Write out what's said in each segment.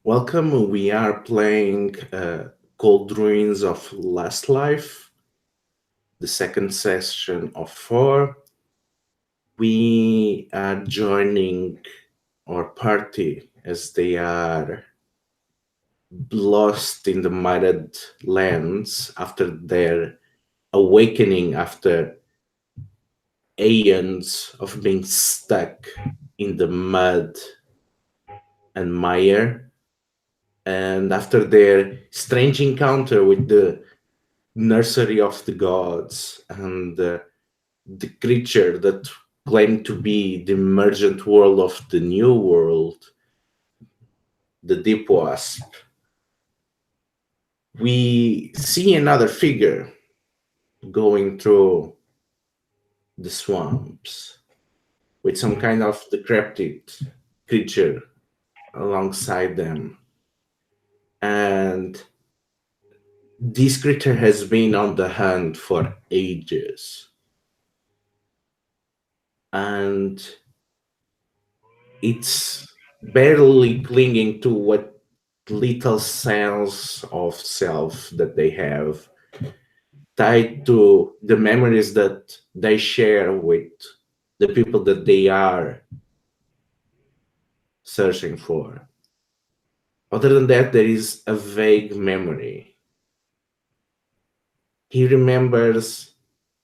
Welcome. We are playing Cold Ruins of Lastlife, the second session of 4. We are joining our party as they are lost in the Mired Lands after their awakening after aeons of being stuck in the mud and mire. And after their strange encounter with the nursery of the gods and the creature that claimed to be the emergent world of the new world, the deep wasp, we see another figure going through the swamps with some kind of decrepit creature alongside them. And this creature has been on the hunt for ages. And it's barely clinging to what little sense of self that they have, tied to the memories that they share with the people that they are searching for. Other than that, there is a vague memory. He remembers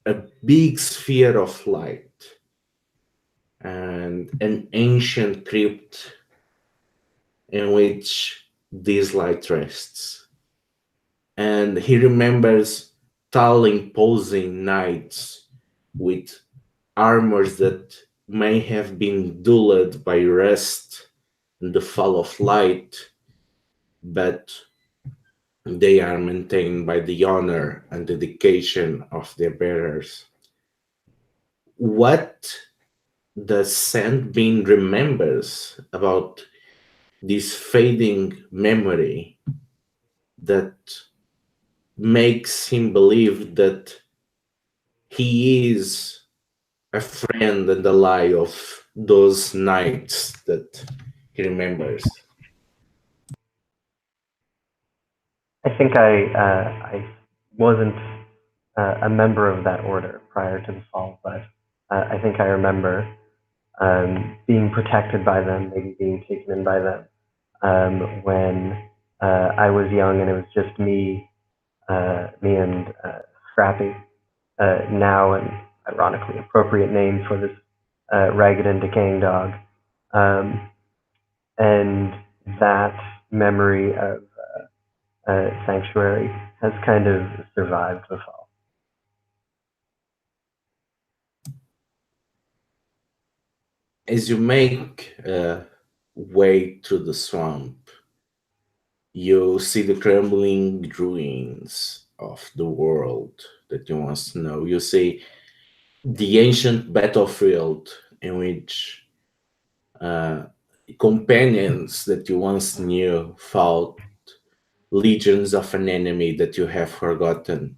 a big sphere of light and an ancient crypt in which this light rests. And he remembers tall imposing knights with armors that may have been dulled by rust and the fall of light, but they are maintained by the honor and dedication of their bearers. What the Sandbean remembers about this fading memory that makes him believe that he is a friend and ally of those knights that he remembers. I think I wasn't a member of that order prior to the fall, but I think I remember being protected by them, maybe being taken in by them when I was young, and it was just me and Scrappy. Now an ironically appropriate name for this ragged and decaying dog, and that memory of Sanctuary has kind of survived the fall. As you make way through the swamp, you see the crumbling ruins of the world that you once know. You see the ancient battlefield in which companions that you once knew fought legions of an enemy that you have forgotten.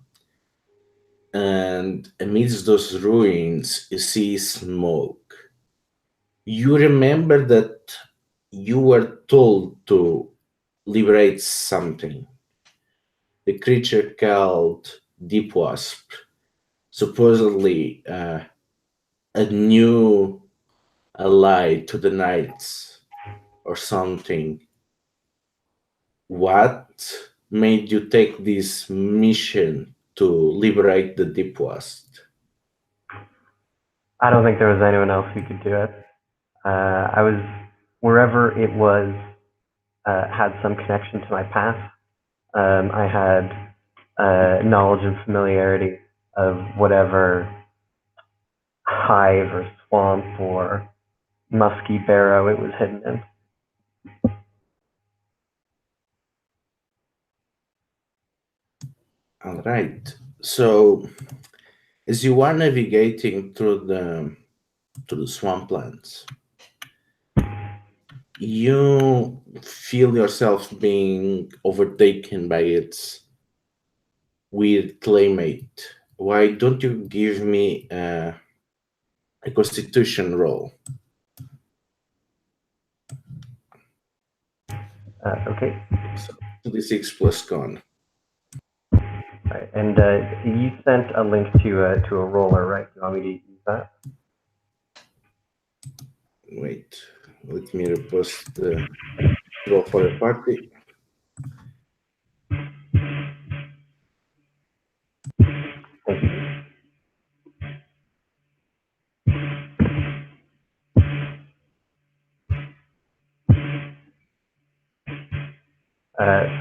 And amidst those ruins, you see smoke. You remember that you were told to liberate something. The creature called Deep Wasp, supposedly a new ally to the knights or something. What made you take this mission to liberate the Deep Wasp? I don't think there was anyone else who could do it. I was wherever it was had some connection to my past. I had knowledge and familiarity of whatever hive or swamp or musky barrow it was hidden in. All right. So, as you are navigating through the swamplands, you feel yourself being overtaken by its weird claymate. Why don't you give me a constitution roll? Okay. So 2d6 plus con. Right. And you sent a link to a roller, right? Do you want me to use that? Wait, let me repost the roll for a party. Thank you.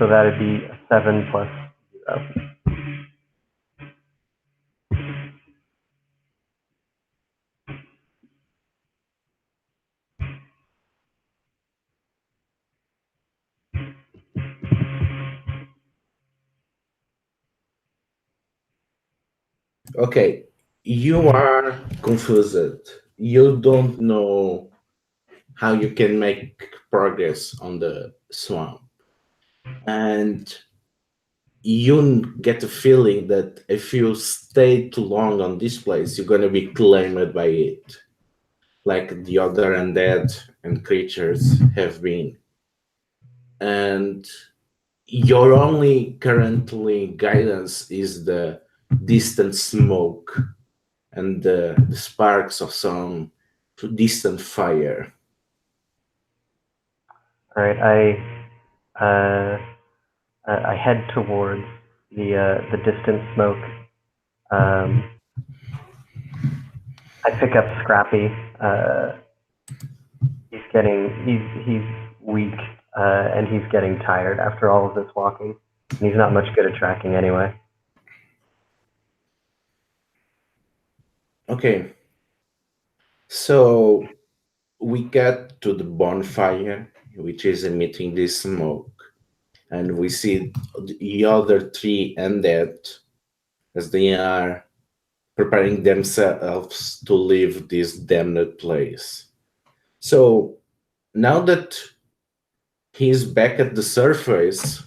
So that'd be a 7 plus 0. Okay, you are confused. You don't know how you can make progress on the swamp. And you get the feeling that if you stay too long on this place, you're going to be claimed by it, like the other undead and creatures have been. And your only currently guidance is the distant smoke and the sparks of some distant fire. All right. I head towards the distant smoke. I pick up Scrappy. He's weak, and he's getting tired after all of this walking. And he's not much good at tracking anyway. Okay, so we get to the bonfire, which is emitting this smoke, and we see the other three undead as they are preparing themselves to leave this damned place. So now that he's back at the surface,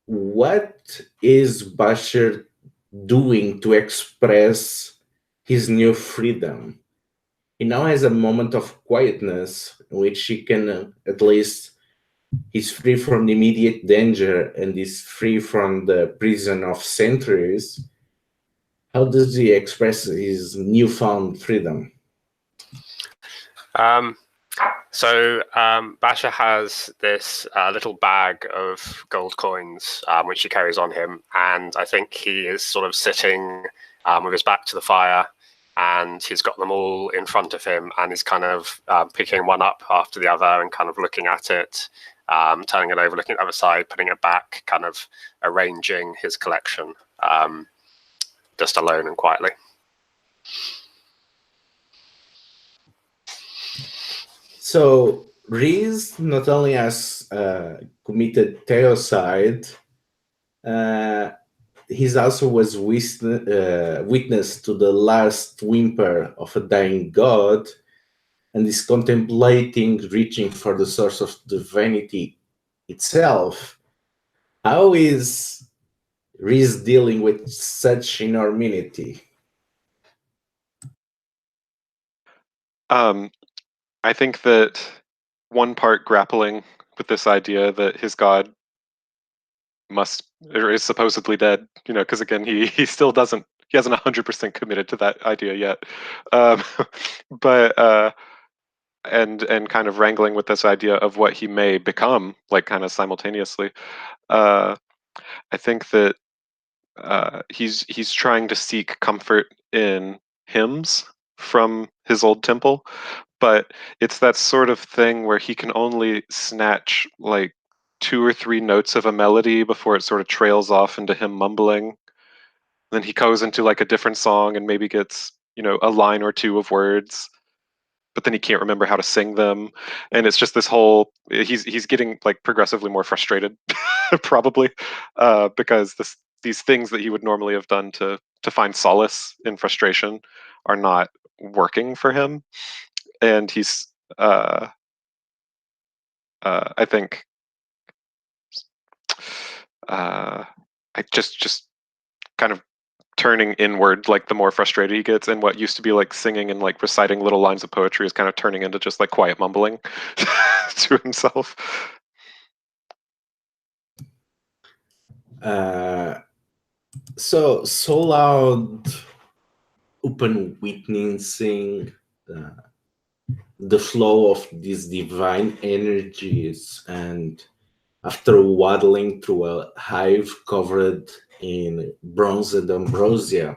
what is Bashir doing to express his new freedom? He now has a moment of quietness in which he can at least he's free from the immediate danger and is free from the prison of centuries. How does he express his newfound freedom? Basha has this little bag of gold coins, which he carries on him, and I think he is sort of sitting with his back to the fire, and he's got them all in front of him, and he's kind of picking one up after the other and kind of looking at it, turning it over, looking at the other side, putting it back, kind of arranging his collection, just alone and quietly. So Reese not only has committed theocide, he also was witness to the last whimper of a dying god and is contemplating reaching for the source of divinity itself. How is Reese dealing with such enormity? I think that one part grappling with this idea that his god must or is supposedly dead, because again he still hasn't 100% committed to that idea yet, but and kind of wrangling with this idea of what he may become, like kind of simultaneously. I think that he's trying to seek comfort in hymns from his old temple, but it's that sort of thing where he can only snatch like 2 or 3 notes of a melody before it sort of trails off into him mumbling. Then he goes into like a different song and maybe gets, a line or two of words, but then he can't remember how to sing them. And it's just this whole he's getting like progressively more frustrated probably, because these things that he would normally have done to find solace in frustration are not working for him. And he's I think I just kind of turning inward, like the more frustrated he gets, and what used to be like singing and like reciting little lines of poetry is kind of turning into just like quiet mumbling to himself. So loud, open witnessing the flow of these divine energies, and after waddling through a hive covered in bronze and ambrosia,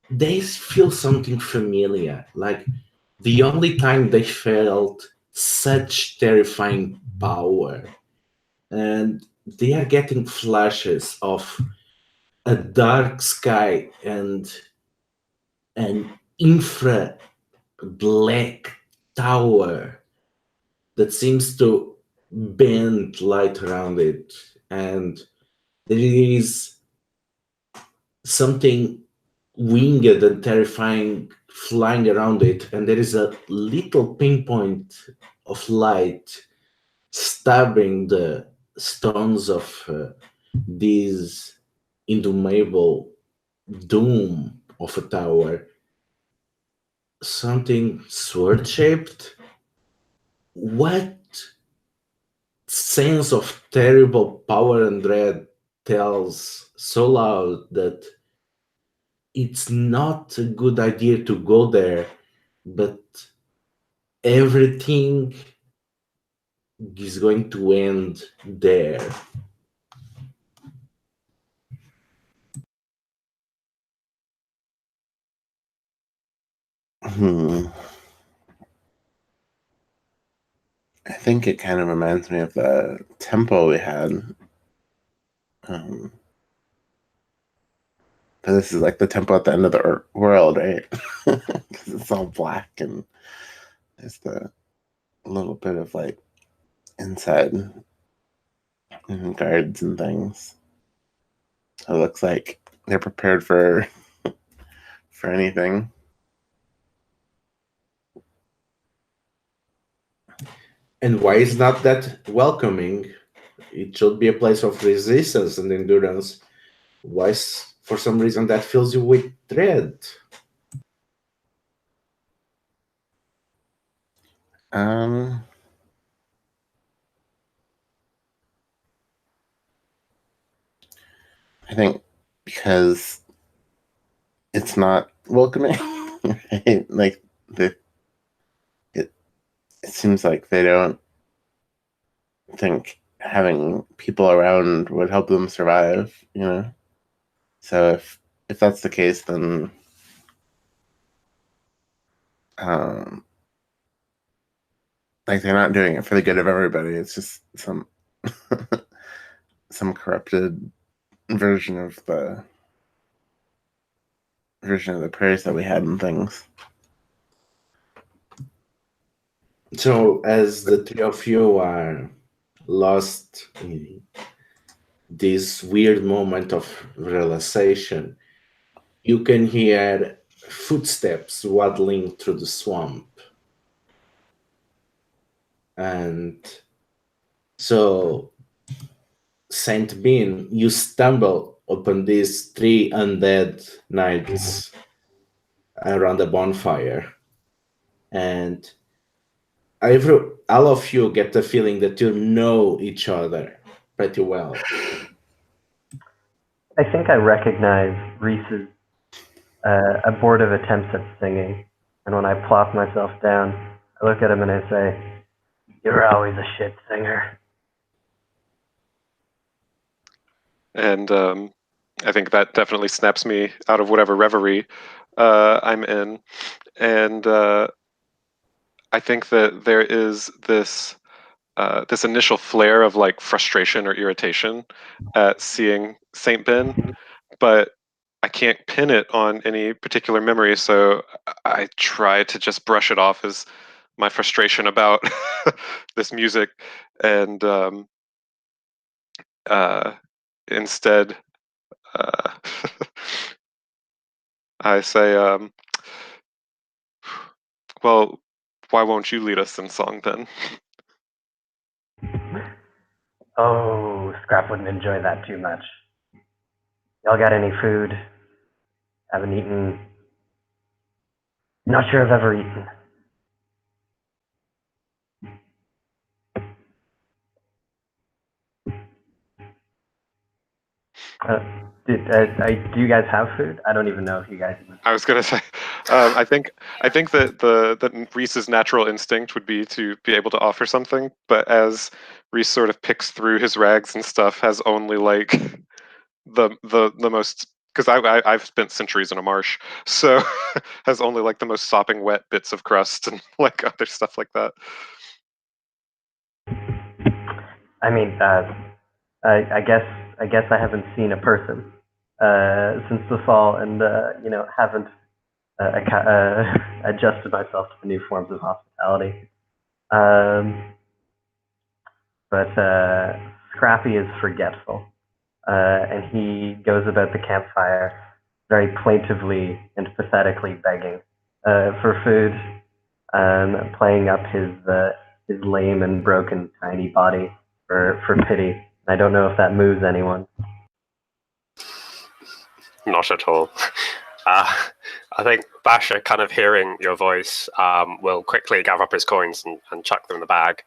they feel something familiar. Like the only time they felt such terrifying power, and they are getting flashes of a dark sky and an infra-black tower that seems to bend light around it, and there is something winged and terrifying flying around it, and there is a little pinpoint of light stabbing the stones of this indomitable dome of a tower. Something sword shaped. What sense of terrible power and dread tells so loud that it's not a good idea to go there, but everything is going to end there. I think it kind of reminds me of the temple we had. But this is like the temple at the end of the world, right? Because it's all black and there's the little bit of like inside guards and things. So it looks like they're prepared for anything. And why is not that welcoming? It should be a place of resistance and endurance. Why, for some reason, that fills you with dread? I think because it's not welcoming, right? Like it seems like they don't think having people around would help them survive, you know? So if that's the case, then like they're not doing it for the good of everybody. It's just some some corrupted version of the prayers that we had and things. So, as the three of you are lost in this weird moment of realization, you can hear footsteps waddling through the swamp. And so, Saint Bean, you stumble upon these three undead knights around a bonfire. And all of you get the feeling that you know each other pretty well. I think I recognize Reese's abortive attempts at singing, and when I plop myself down, I look at him and I say, "You're always a shit singer." And I think that definitely snaps me out of whatever reverie I'm in. And I think that there is this this initial flare of like frustration or irritation at seeing Saint Ben, but I can't pin it on any particular memory, so I try to just brush it off as my frustration about this music, and instead, uh, I say, well, why won't you lead us in song then? Oh, Scrap wouldn't enjoy that too much. Y'all got any food? Haven't eaten. Not sure I've ever eaten. Do you guys have food? I don't even know if you guys. I was gonna say, I think that Reese's natural instinct would be to be able to offer something, but as Reese sort of picks through his rags and stuff, has only like the most, because I've spent centuries in a marsh, so has only like the most sopping wet bits of crust and like other stuff like that. I mean, I guess I haven't seen a person since the fall, and haven't adjusted myself to the new forms of hospitality. But Scrappy is forgetful, and he goes about the campfire very plaintively and pathetically begging for food, playing up his lame and broken tiny body for pity. I don't know if that moves anyone. Not at all. I think Basher, kind of hearing your voice, will quickly gather up his coins and chuck them in the bag.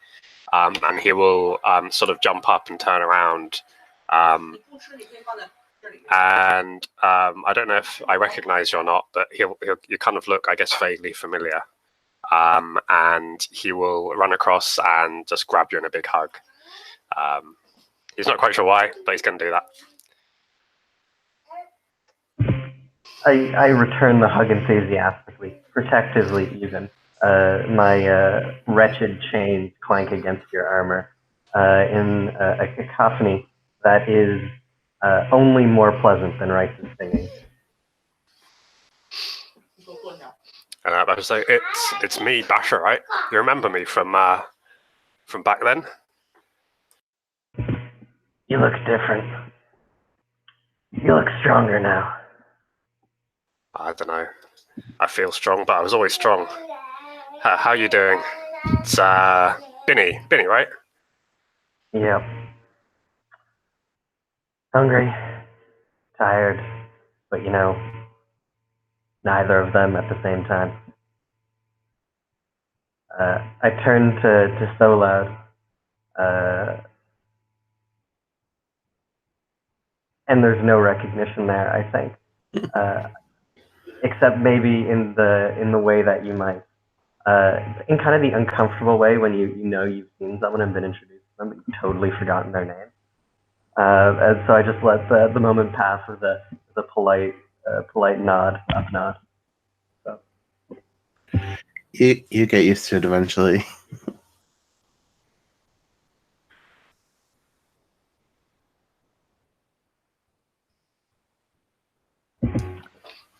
And he will sort of jump up and turn around. And I don't know if I recognize you or not, but you kind of look, I guess, vaguely familiar. And he will run across and just grab you in a big hug. He's not quite sure why, but he's going to do that. I return the hug enthusiastically, protectively even. My wretched chains clank against your armor in a cacophony that is only more pleasant than Rice's singing. And I was like, it's me, Basher, right? You remember me from back then? You look different. You look stronger now. I don't know. I feel strong, but I was always strong. How are you doing? It's Binny, right? Yep. Hungry, tired, but neither of them at the same time. I turn to So Loud, and there's no recognition there, I think, except maybe in the way that you might, in kind of the uncomfortable way when you know you've seen someone and been introduced to them, but you've totally forgotten their name. And so I just let the moment pass with a polite nod, up nod. So. You get used to it eventually.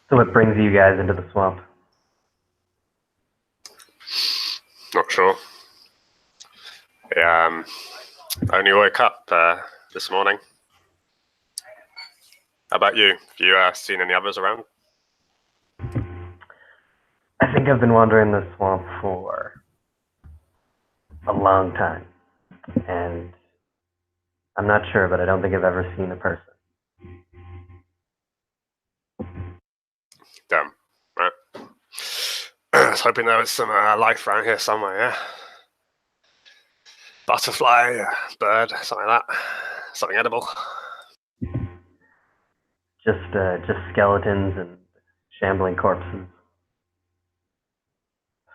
So what brings you guys into the swamp? Not sure. Yeah, only woke up this morning. How about you? Have you seen any others around? I think I've been wandering the swamp for a long time, and I'm not sure, but I don't think I've ever seen a person. Damn. Right. I was hoping there was some life around here somewhere, yeah? Butterfly, bird, something like that. Something edible. Just skeletons and shambling corpses.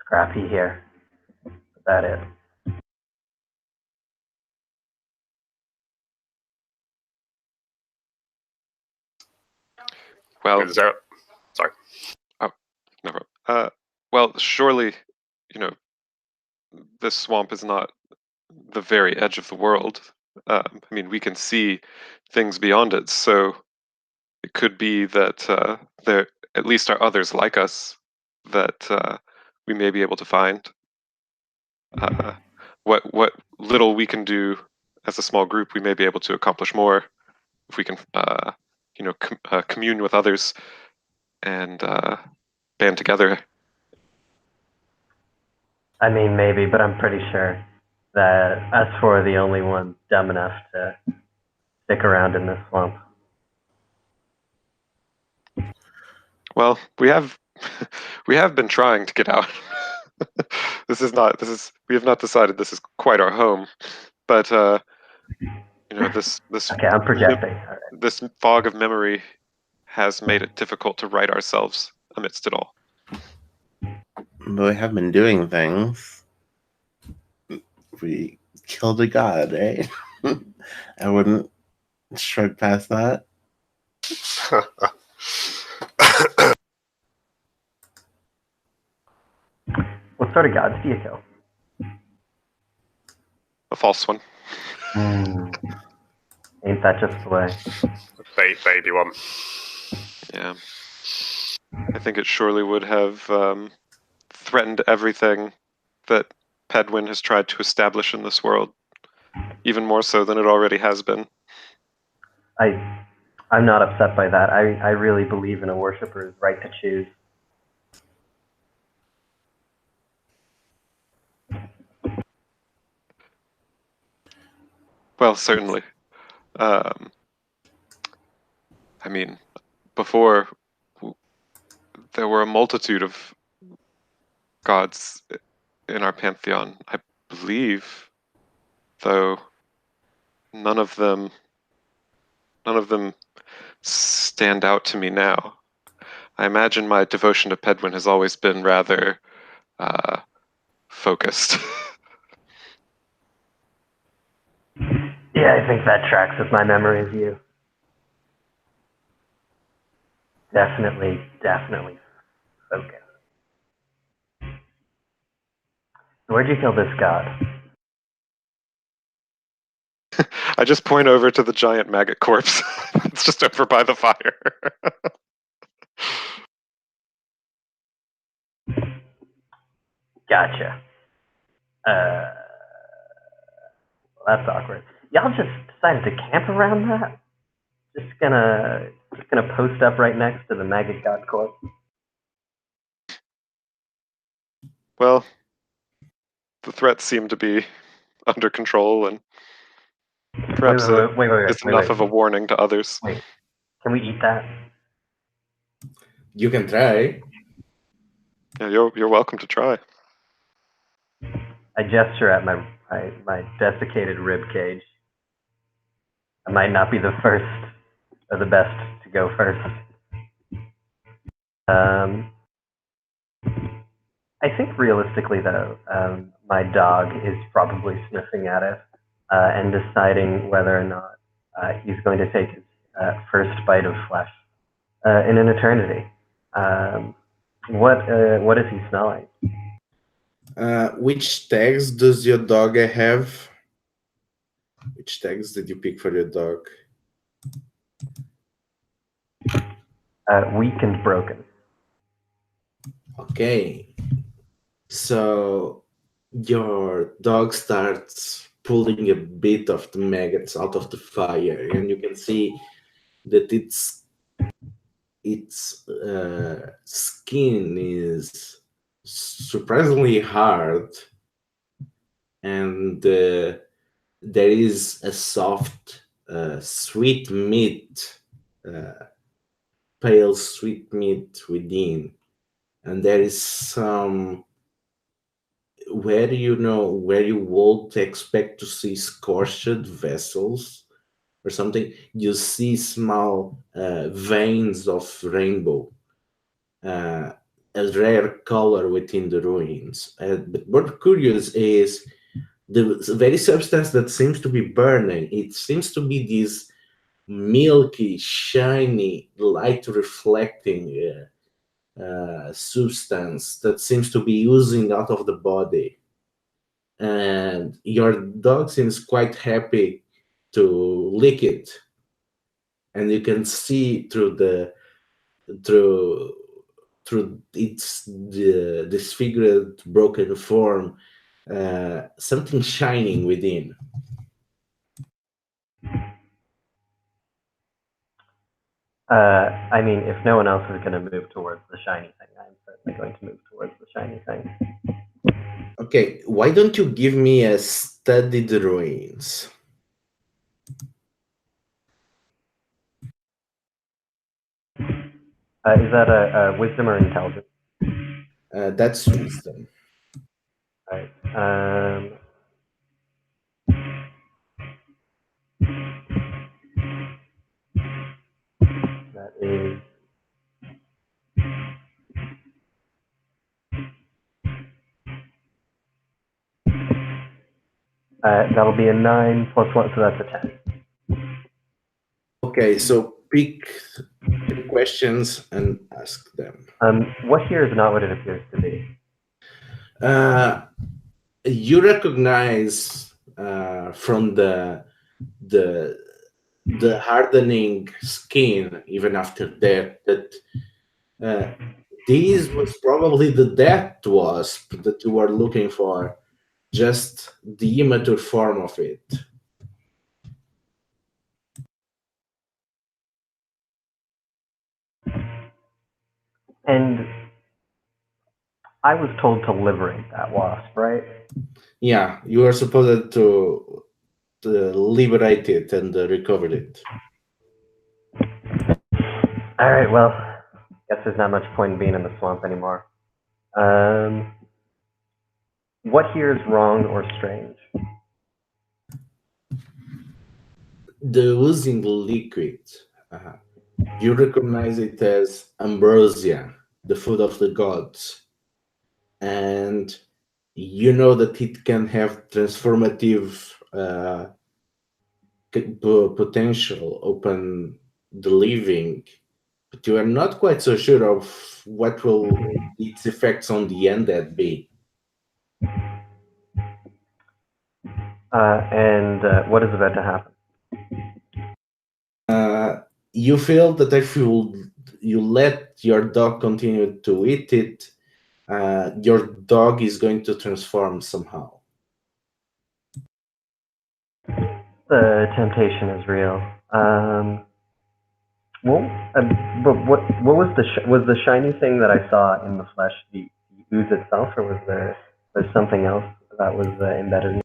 Scrappy here. About it. Well, sorry. Oh, no problem. Well, surely, this swamp is not the very edge of the world. I mean, we can see things beyond it, so it could be that there at least are others like us that we may be able to find. What little we can do as a small group, we may be able to accomplish more if we can, commune with others and band together. I mean, maybe, but I'm pretty sure that us four are the only ones dumb enough to stick around in this swamp. Well, we have been trying to get out. We have not decided this is quite our home, but this Okay, I'm projecting. All right. this fog of memory has made it difficult to right ourselves amidst it all. But we have been doing things. We killed a god, right? I wouldn't shrug past that. What sort of gods do you kill? A false one. Ain't that just the way? Baby one. Yeah. I think it surely would have threatened everything that Pedwin has tried to establish in this world, even more so than it already has been. I'm not upset by that. I really believe in a worshipper's right to choose. Well, certainly. I mean, before, there were a multitude of gods in our pantheon. I believe, though, none of them stand out to me now. I imagine my devotion to Pedwin has always been rather focused. Yeah, I think that tracks with my memory of you. Definitely focus. Where'd you kill this god? I just point over to the giant maggot corpse. It's just over by the fire. Gotcha. That's awkward. Y'all just decided to camp around that? Just gonna post up right next to the maggot god corpse. Well, the threats seem to be under control, and perhaps it's enough of a warning to others. Wait, can we eat that? You can try. Yeah, you're welcome to try. I gesture at my desiccated rib cage. I might not be the first or the best to go first. I think realistically, though, my dog is probably sniffing at it and deciding whether or not he's going to take his first bite of flesh in an eternity. What is he smelling? Which tags does your dog have? Which tags did you pick for your dog? Weak and broken. Okay. So your dog starts pulling a bit of the maggots out of the fire, and you can see that its skin is surprisingly hard, and there is a soft, sweet meat, pale sweet meat within, and there is some where you won't expect to see scorched vessels or something. You see small veins of rainbow, a rare color within the ruins. But what curious is the very substance that seems to be burning. It seems to be this milky, shiny, light reflecting substance that seems to be oozing out of the body. And your dog seems quite happy to lick it, and you can see through its disfigured, broken form something shining within. I mean, if no one else is going to move towards the shiny thing, I'm certainly going to move towards the shiny thing. Okay, why don't you give me a studied ruins? Is that a wisdom or intelligence? That's wisdom. All right. That is that'll be a 9 plus 1, so that's a 10. Okay, so pick the questions and ask them. What here is not what it appears to be? You recognize from the hardening skin, even after death, that this was probably the death wasp that you were looking for, just the immature form of it. And I was told to liberate that wasp, right? Yeah, you are supposed to liberate it and recover it. All right, well, guess there's not much point in being in the swamp anymore. What here is wrong or strange? The oozing liquid, you recognize it as ambrosia, the food of the gods. And you know that it can have transformative potential upon the living, but you are not quite so sure of what will its effects on the undead be. And what is about to happen? You feel that if you let your dog continue to eat it, your dog is going to transform somehow. The temptation is real. But what was the shiny thing that I saw in the flesh the ooze itself, or was there something else that was embedded in?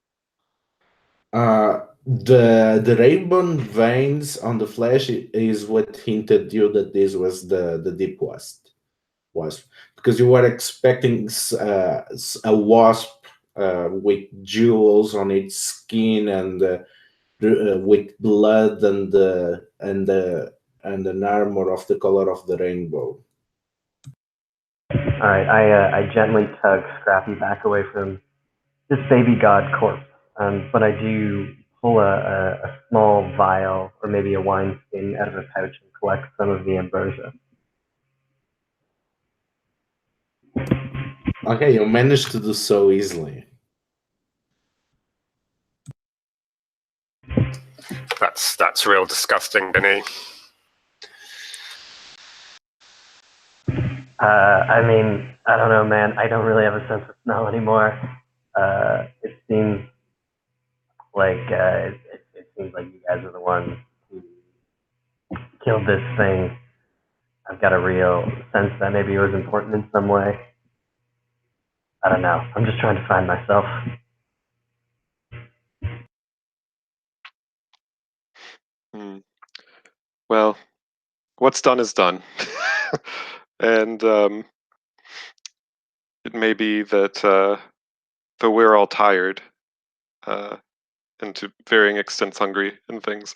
The rainbow veins on the flesh is what hinted you that this was the deep wasp, because you were expecting a wasp with jewels on its skin and with blood and an armor of the color of the rainbow. All right, I gently tug Scrappy back away from this baby god corpse, but I do pull a small vial or maybe a wine skin out of a pouch and collect some of the ambrosia. Okay, you managed to do so easily. That's real disgusting, Benny. I mean, I don't know, man. I don't really have a sense of smell anymore. It seems like it seems like you guys are the ones who killed this thing. I've got a real sense that maybe it was important in some way. I don't know. I'm just trying to find myself. Well, what's done is done. And it may be that though we're all tired and to varying extents hungry and things,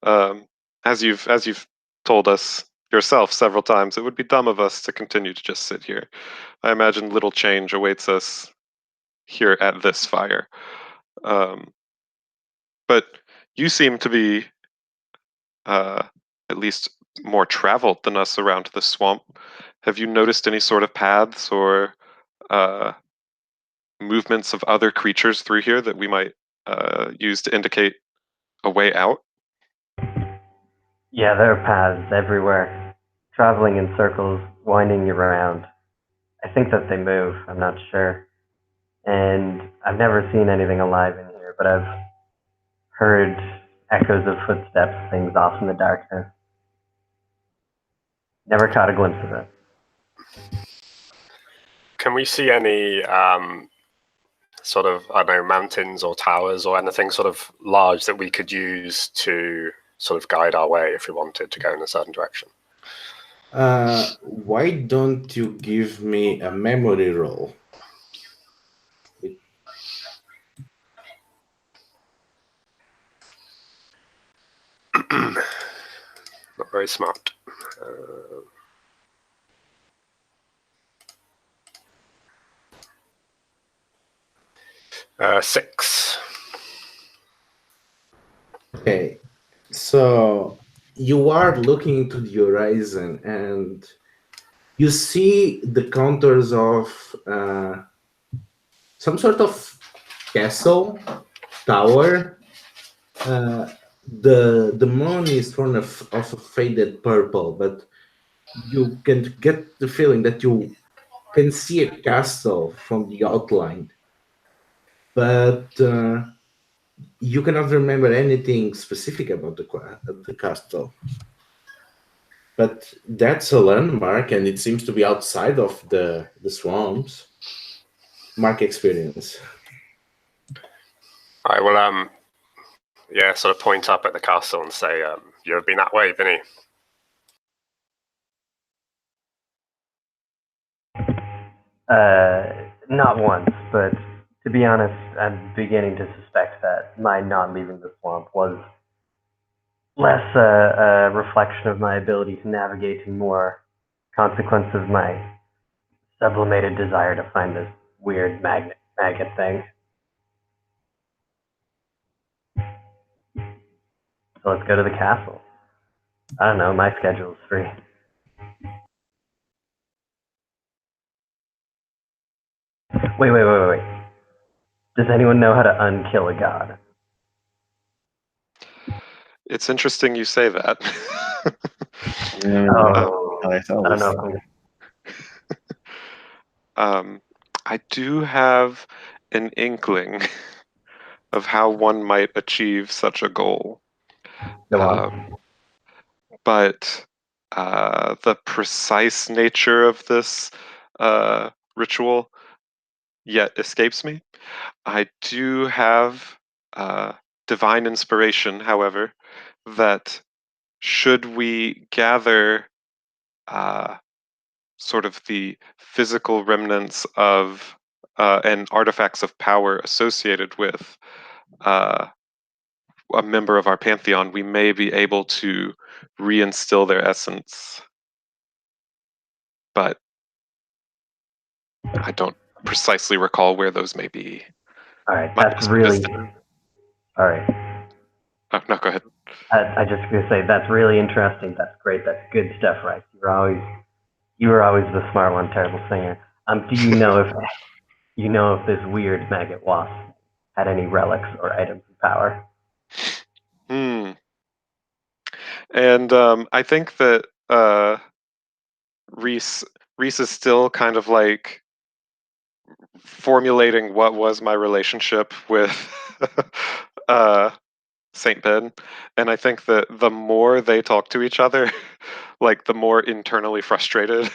as you've told us yourself several times, it would be dumb of us to continue to just sit here. I imagine little change awaits us here at this fire. But you seem to be at least more traveled than us around the swamp. Have you noticed any sort of paths or movements of other creatures through here that we might use to indicate a way out? Yeah, there are paths everywhere, traveling in circles, winding you around. I think that they move. I'm not sure. And I've never seen anything alive in here, but I've heard echoes of footsteps, things off in the darkness. Never caught a glimpse of it. Can we see any sort of, I don't know, mountains or towers or anything sort of large that we could use to sort of guide our way if we wanted to go in a certain direction? Why don't you give me a memory roll? Not very smart. Six. Okay, so you are looking into the horizon and you see the contours of some sort of castle tower. The moon is sort of a faded purple, but you can get the feeling that you can see a castle from the outline, but you cannot remember anything specific about the castle. But that's a landmark, and it seems to be outside of the swamps. Mark experience. I will, sort of point up at the castle and say, "You have been that way, Vinny." Not once, but to be honest, I'm beginning to suspect that my not leaving the swamp was less a reflection of my ability to navigate and more consequence of my sublimated desire to find this weird maggot thing. So let's go to the castle. I don't know, my schedule's free. Wait. Does anyone know how to unkill a god? It's interesting you say that. Oh, I don't know. I do have an inkling of how one might achieve such a goal. Go on. But the precise nature of this ritual yet escapes me. I do have divine inspiration, however, that should we gather sort of the physical remnants of and artifacts of power associated with a member of our pantheon, we may be able to reinstill their essence. But I don't precisely recall where those may be. All right, that's really... All right. Oh, no, go ahead. I just gonna say that's really interesting. That's great. That's good stuff, right? You were always the smart one, terrible singer. Do you know if this weird maggot wasp had any relics or items of power? And I think that Reese is still kind of like formulating what was my relationship with Saint Ben, and I think that the more they talk to each other, like the more internally frustrated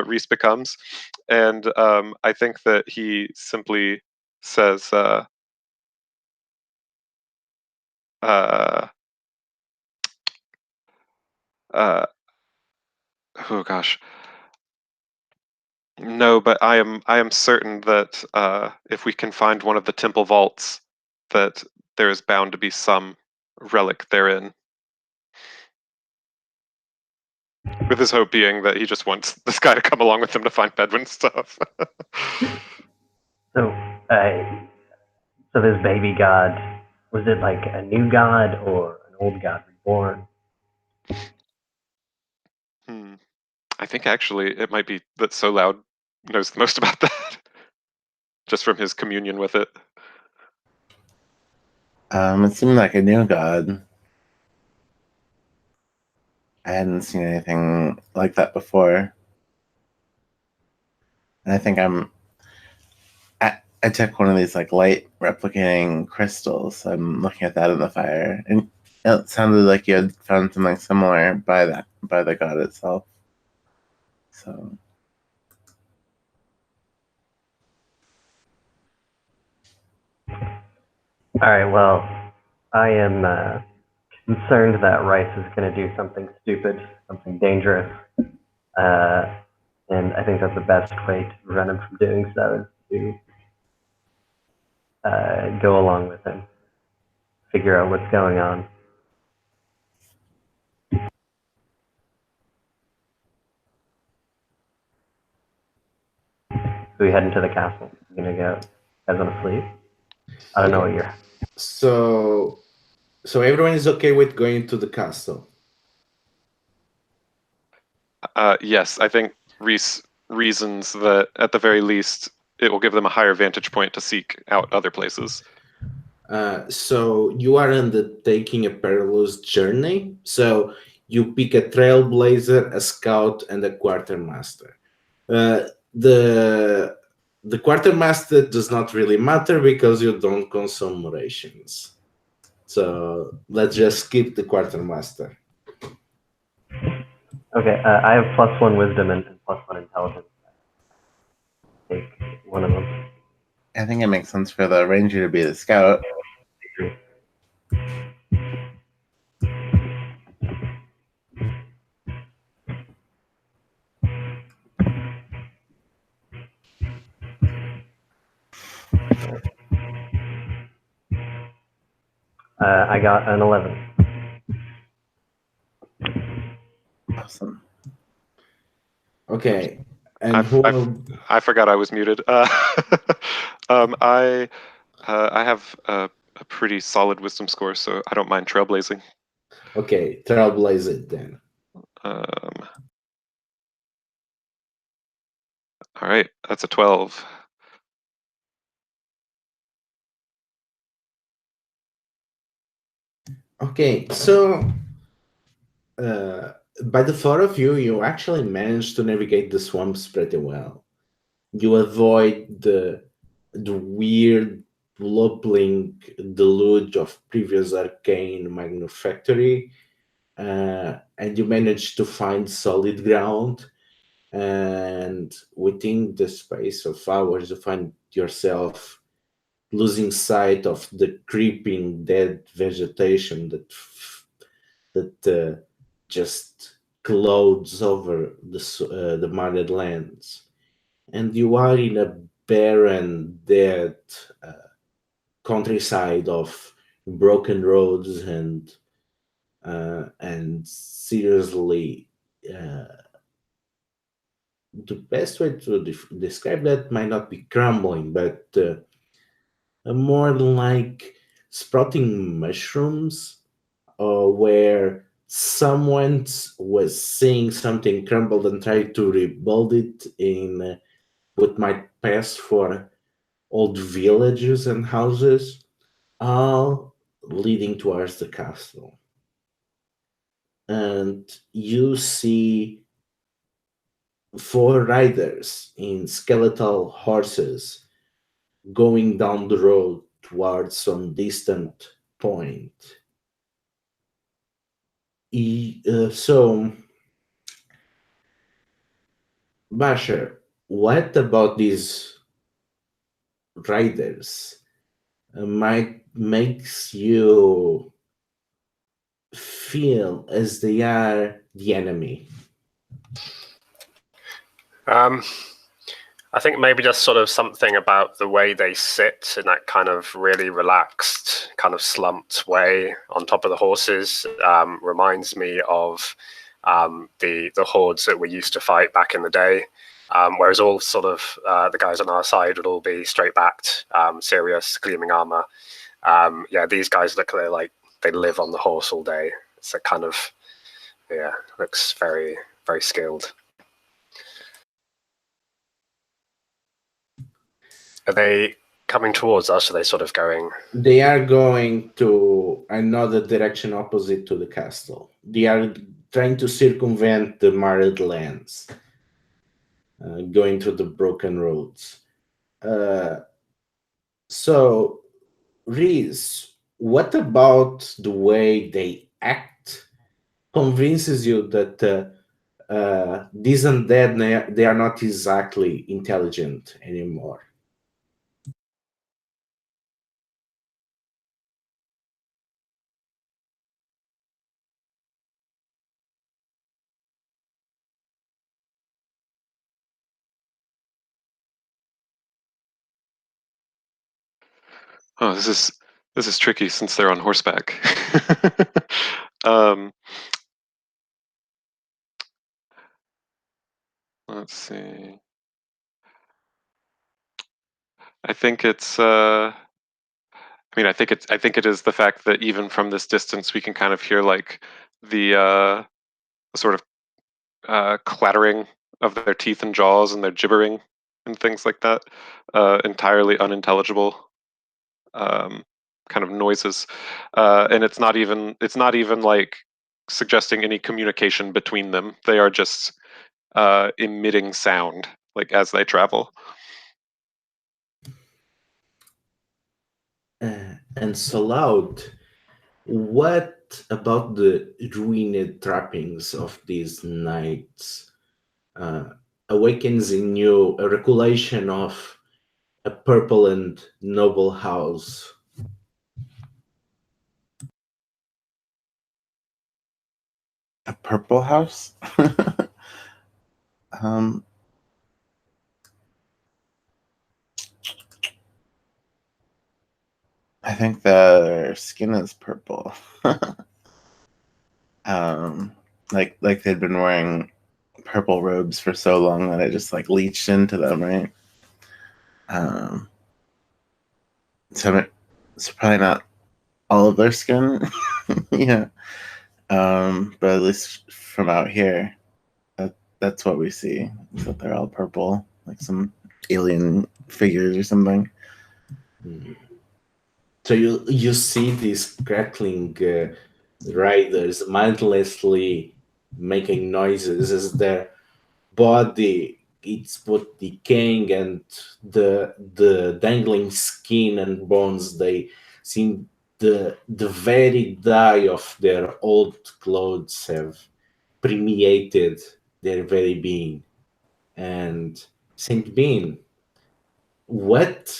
Reese becomes, and I think that he simply says, "Oh gosh, no, but I am certain that if we can find one of the temple vaults, that there is bound to be some relic therein." With his hope being that he just wants this guy to come along with him to find Bedouin stuff. So this baby god, was it like a new god or an old god reborn? I think actually it might be that So Loud knows the most about that, just from his communion with it. It seemed like a new god. I hadn't seen anything like that before. And I think I took one of these like light replicating crystals. I'm looking at that in the fire. And it sounded like you had found something similar by the god itself. So All right, well, I am concerned that Rice is going to do something stupid, something dangerous, and I think that the best way to prevent him from doing so is to go along with him, figure out what's going on. we head into the castle? You gonna go? You guys wanna sleep? I don't know what you're. So everyone is okay with going to the castle. Yes, I think Reese reasons that at the very least it will give them a higher vantage point to seek out other places. So you are undertaking a perilous journey. So you pick a trailblazer, a scout, and a quartermaster. The quartermaster does not really matter because you don't consume rations. So let's just skip the quartermaster. Okay, I have +1 wisdom and +1 intelligence. Take one of them. I think it makes sense for the ranger to be the scout. I got an 11. Awesome. Okay, and who will... I forgot I was muted. I have a pretty solid wisdom score, so I don't mind trailblazing. Okay, trailblaze it then. All right, that's a 12. Okay, so by the thought of you, you actually managed to navigate the swamps pretty well. You avoid the weird loopling deluge of previous arcane manufactory, and you manage to find solid ground. And within the space of hours, you find yourself losing sight of the creeping dead vegetation that just clouds over the Mired Lands, and you are in a barren, dead countryside of broken roads and seriously. The best way to describe that might not be crumbling, but more like sprouting mushrooms, where someone was seeing something crumbled and tried to rebuild it in what might pass for old villages and houses, all leading towards the castle. And you see 4 riders in skeletal horses going down the road towards some distant point. So, Basher, what about these riders might makes you feel as they are the enemy? I think maybe just sort of something about the way they sit in that kind of really relaxed, kind of slumped way on top of the horses reminds me of the hordes that we used to fight back in the day. Whereas all sort of the guys on our side would all be straight backed, serious, gleaming armor. Yeah, these guys look like they live on the horse all day. It's a kind of, yeah, looks very, very skilled. Are they coming towards us? Or are they sort of going? They are going to another direction opposite to the castle. They are trying to circumvent the Mired Lands, going through the broken roads. So, Reese, what about the way they act convinces you that these undead, they are not exactly intelligent anymore? Oh, this is tricky since they're on horseback. Let's see. I think it's. I think it is the fact that even from this distance, we can kind of hear like the sort of clattering of their teeth and jaws and their gibbering and things like that. Entirely unintelligible kind of noises, and it's not even like suggesting any communication between them. They are just emitting sound like as they travel. And so loud. What about the ruined trappings of these nights awakens in you a recollection of a purple and noble house? A purple house? I think their skin is purple. Like they'd been wearing purple robes for so long that it just like leached into them, right? So it's probably not all of their skin, yeah. But at least from out here, that's what we see. Is that they're all purple, like some alien figures or something. So you see these crackling riders mindlessly making noises as their body it's both decaying and the dangling skin and bones they seem the very dye of their old clothes have permeated their very being. And Saint Bean, what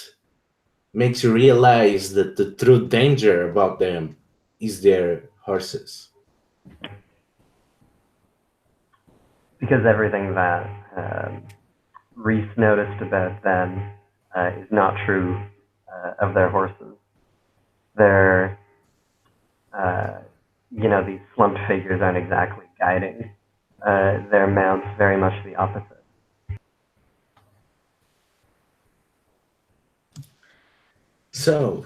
makes you realize that the true danger about them is their horses? Because everything that Reese noticed about them is not true of their horses. They're, these slumped figures aren't exactly guiding their mounts, very much the opposite. So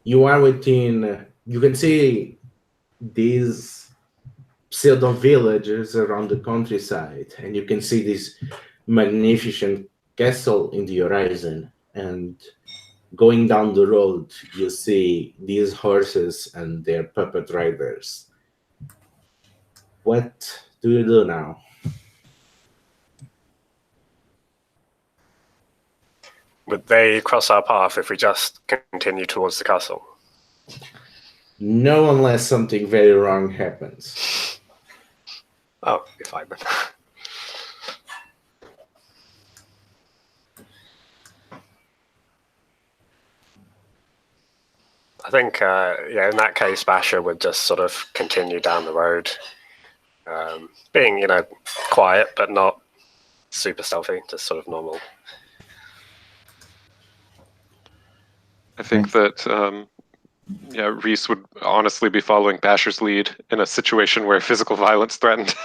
you are within. You can see these pseudo villages around the countryside, and you can see this magnificent castle in the horizon. And going down the road, you see these horses and their puppet riders. What do you do now? Would they cross our path if we just continue towards the castle? No, unless something very wrong happens. Oh, you're fine then. I think, in that case, Basher would just sort of continue down the road, being, quiet, but not super stealthy, just sort of normal. I think that Reese would honestly be following Basher's lead in a situation where physical violence threatened.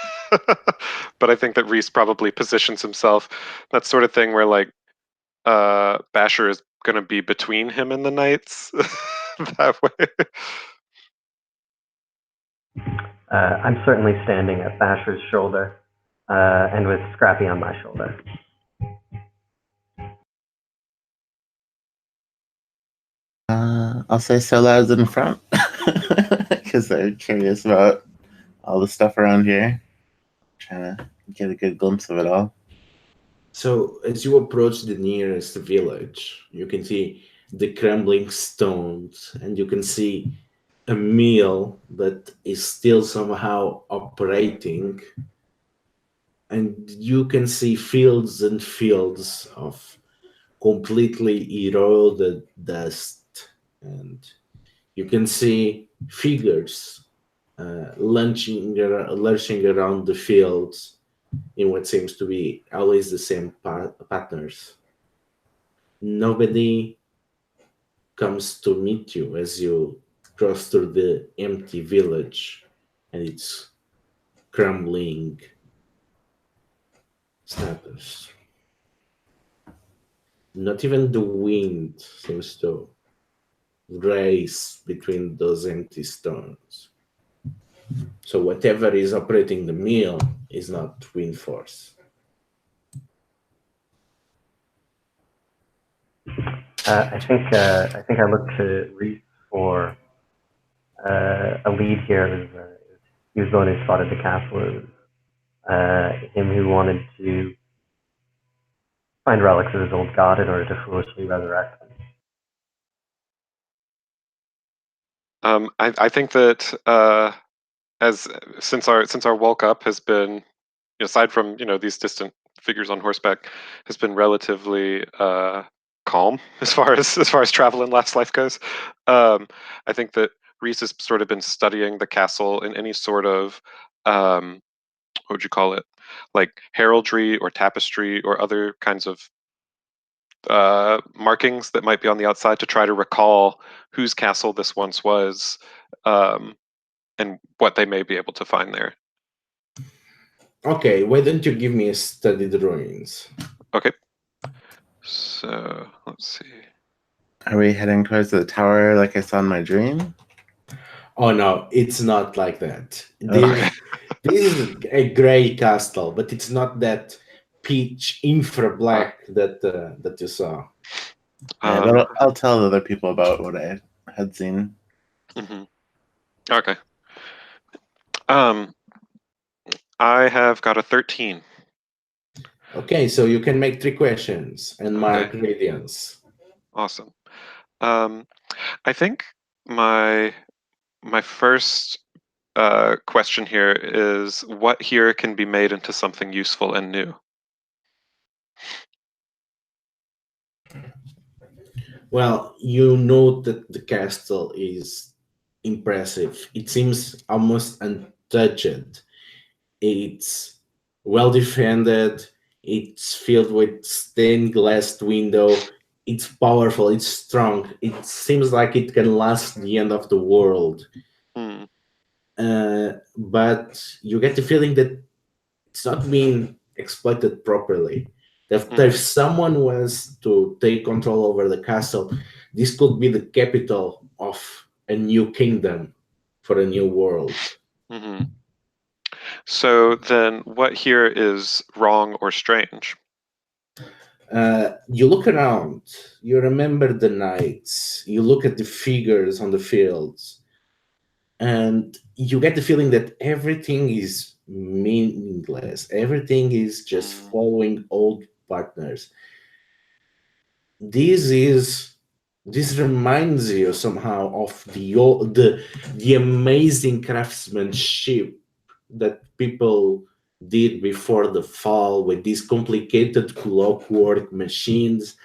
But I think that Reese probably positions himself that sort of thing where like Basher is going to be between him and the knights that way. I'm certainly standing at Basher's shoulder and with Scrappy on my shoulder. I'll say Solaz in front because they're curious about all the stuff around here. Trying to get a good glimpse of it all. So as you approach the nearest village, you can see the crumbling stones, and you can see a mill that is still somehow operating. And you can see fields and fields of completely eroded dust. And you can see figures lurching around the fields in what seems to be always the same patterns. Nobody comes to meet you as you cross through the empty village and its crumbling status. Not even the wind seems to race between those empty stones. So whatever is operating the mill is not wind force. I think I look to Reese for a lead here. He was the one who spotted the castle. It was him who wanted to find relics of his old god in order to foolishly resurrect them. I think that since our walk up has been, aside from these distant figures on horseback, has been relatively calm as far as travel in Last Life goes. I think that Reese has sort of been studying the castle in any sort of what would you call it, like heraldry or tapestry or other kinds of markings that might be on the outside to try to recall whose castle this once was, and what they may be able to find there. Okay, why don't you give me a study the ruins? Okay. So let's see. Are we heading towards the tower like I saw in my dream? Oh no, it's not like that. Okay. This is a gray castle, but it's not that peach infra-black that you saw. Yeah, but I'll tell other people about what I had seen. Mm-hmm. Okay. I have got a 13. Okay, so you can make 3 questions and mark radiance. Awesome. I think my first question here is, what here can be made into something useful and new? Well, you know that the castle is impressive. It seems almost untouched. It's well defended. It's filled with stained glass window. It's powerful. It's strong. It seems like it can last the end of the world. But you get the feeling that it's not being exploited properly. If someone was to take control over the castle, this could be the capital of a new kingdom for a new world. Mm-hmm. So then what here is wrong or strange? You look around, you remember the nights, you look at the figures on the fields, and you get the feeling that everything is meaningless. Everything is just following old partners. This reminds you somehow of the amazing craftsmanship that people did before the fall with these complicated clockwork machines.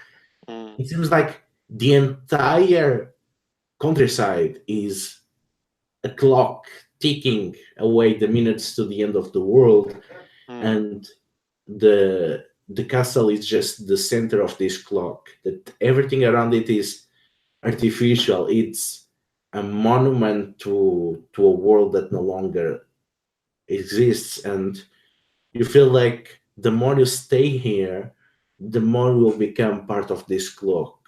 It seems like the entire countryside is a clock ticking away the minutes to the end of the world, and the castle is just the center of this clock. That everything around it is artificial. It's a monument to a world that no longer exists, and you feel like the more you stay here, the more you will become part of this clock.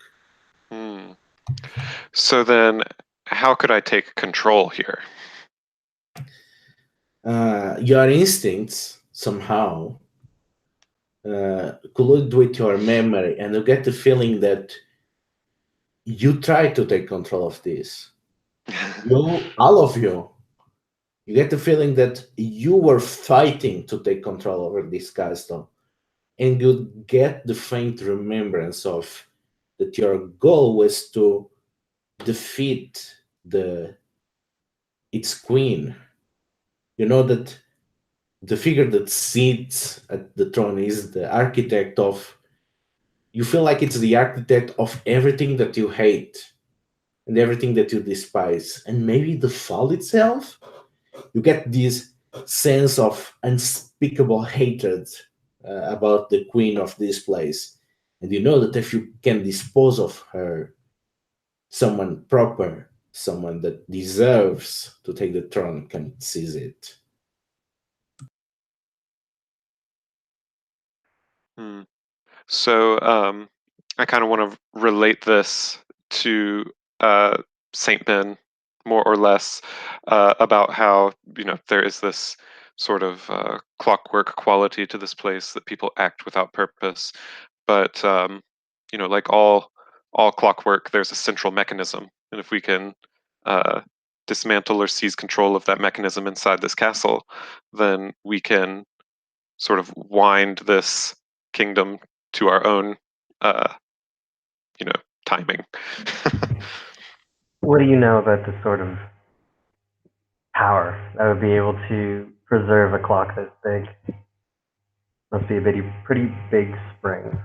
So then, how could I take control here? Your instincts somehow collude with your memory, and you get the feeling that you try to take control of this. All of you get the feeling that you were fighting to take control over this castle, and you get the faint remembrance of that your goal was to defeat its queen. You know that the figure that sits at the throne is the architect of. You feel like it's the architect of everything that you hate and everything that you despise, and maybe the fall itself. You get this sense of unspeakable hatred about the queen of this place, and you know that if you can dispose of her, someone proper, someone that deserves to take the throne, can seize it. So I kind of want to relate this to Saint Ben, more or less, about how there is this sort of clockwork quality to this place that people act without purpose, but like all clockwork, there's a central mechanism, and if we can dismantle or seize control of that mechanism inside this castle, then we can sort of wind this kingdom to our own timing. What do you know about the sort of power that would be able to preserve a clock this big? Must be a pretty big spring.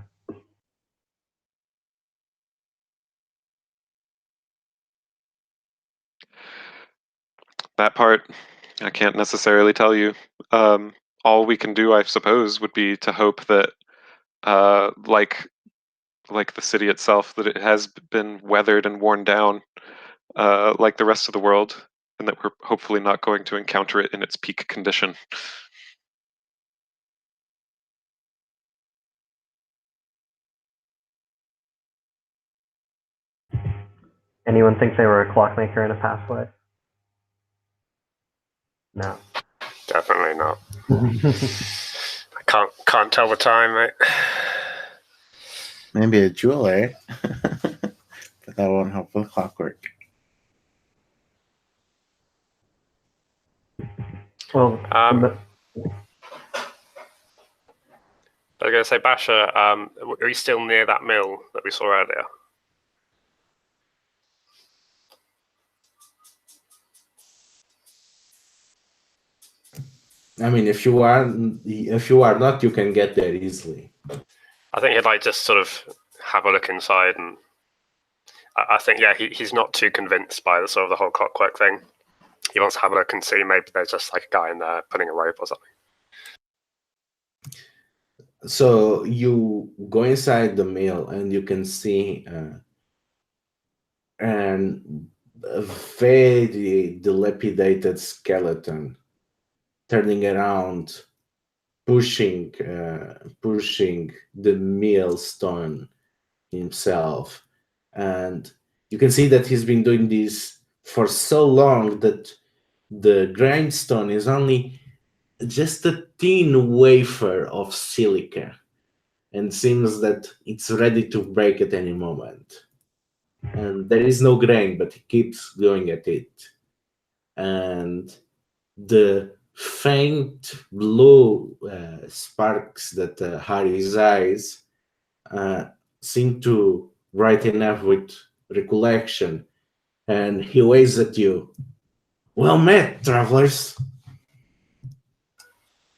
That part, I can't necessarily tell you. All we can do, I suppose, would be to hope that, like the city itself, that it has been weathered and worn down, like the rest of the world, and that we're hopefully not going to encounter it in its peak condition. Anyone think they were a clockmaker in a past life? No. Definitely not. I can't tell the time, mate. Maybe a jeweler, but that won't help with clockwork. Well, I was going to say, Basha, are you still near that mill that we saw earlier? I mean, if you are not, you can get there easily. I think he'd like just sort of have a look inside, and I think he's not too convinced by the sort of the whole clockwork thing. He wants to have a look and see maybe there's just like a guy in there putting a rope or something. So you go inside the mill and you can see a very dilapidated skeleton turning around, pushing the millstone himself, and you can see that he's been doing this for so long that the grindstone is only just a thin wafer of silica, and seems that it's ready to break at any moment. And there is no grain, but he keeps going at it. And the faint blue sparks that are his eyes seem to brighten up with recollection. And he waves at you. Well met, travelers.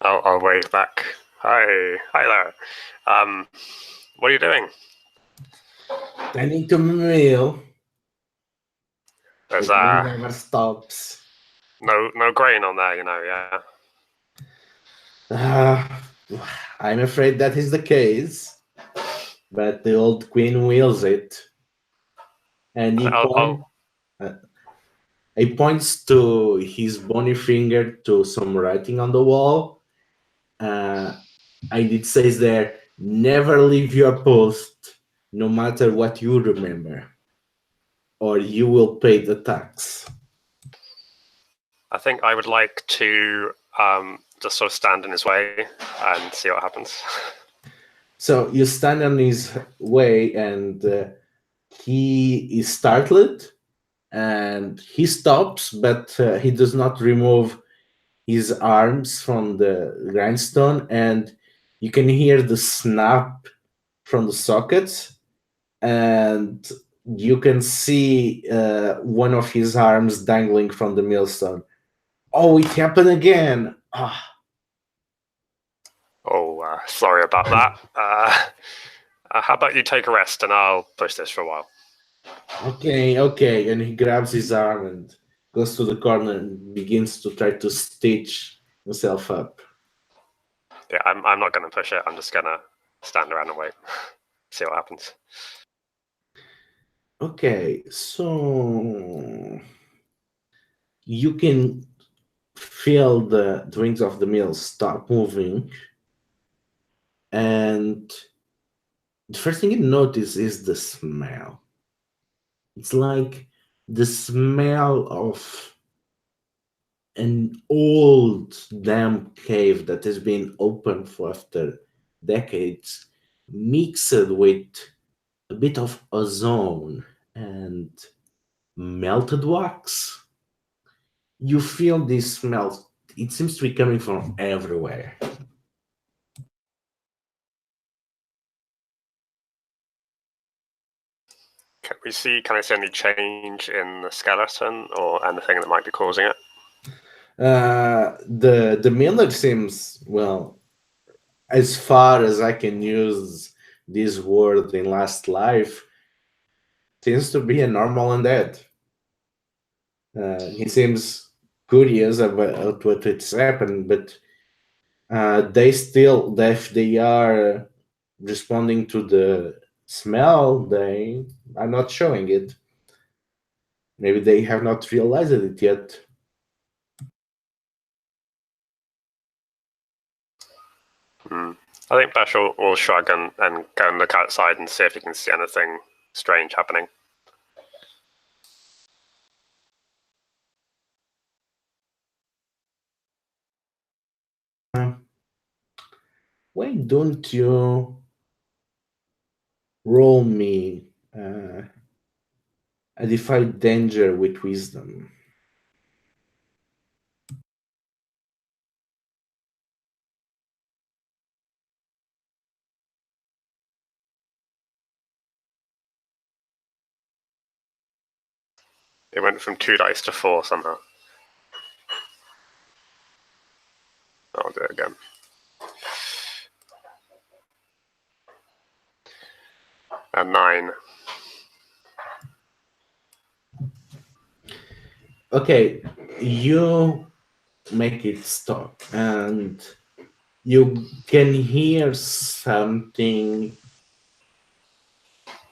I'll wave back. Hi there. What are you doing? Tending to the mill. There's It never stops. no grain on there, yeah. I'm afraid that is the case, but the old queen wills it. And he points to his bony finger to some writing on the wall. And it says there, never leave your post, no matter what you remember, or you will pay the tax. I think I would like to just sort of stand in his way and see what happens. So you stand on his way, and he is startled, and he stops, but he does not remove his arms from the grindstone, and you can hear the snap from the sockets, and you can see one of his arms dangling from the millstone. Oh, it happened again. Oh, sorry about that. How about you take a rest and I'll push this for a while. Okay. And he grabs his arm and goes to the corner and begins to try to stitch himself up. Yeah, I'm not going to push it. I'm just going to stand around and wait. See what happens. Okay, so you can feel the wings of the mill start moving, and the first thing you notice is the smell. It's like the smell of an old damp cave that has been open for after decades, mixed with a bit of ozone and melted wax. You feel this smell. It seems to be coming from everywhere. Can I see any change in the skeleton or anything that might be causing it? The miller seems, well, as far as I can use this word in Lastlife, seems to be a normal undead. He seems curious about what it's happened, but if they are responding to the smell, they are not showing it. Maybe they have not realized it yet. I think Bash will shrug and go and look outside and see if he can see anything strange happening. Why don't you roll me a defy danger with wisdom? It went from 2 dice to 4 somehow. I'll do it again. A 9. Okay, you make it stop, and you can hear something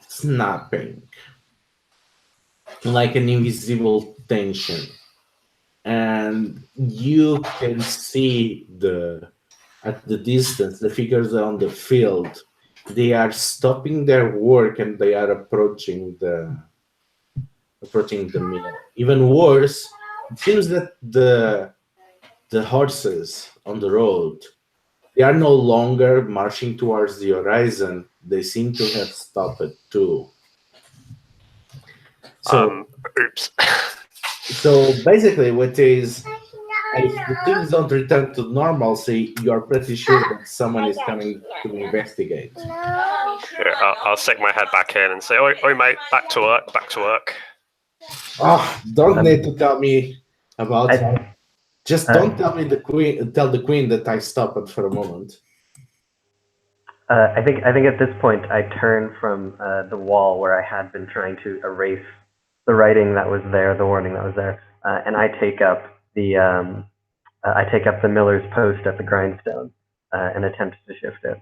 snapping, like an invisible tension, and you can see at the distance the figures on the field. They are stopping their work and they are approaching the mill. Even worse, it seems that the horses on the road, they are no longer marching towards the horizon. They seem to have stopped too. So, Oops. so basically, what is, if the things don't return to normalcy, you are pretty sure that someone is coming to investigate. Yeah, I'll stick my head back in and say, "Oi, mate, back to work, back to work." Oh, don't need to tell me about it. I, Just don't tell me tell the queen that I stopped for a moment. I think at this point I turn from the wall where I had been trying to erase the writing that was there, the warning that was there, and I take up the miller's post at the grindstone and attempt to shift it.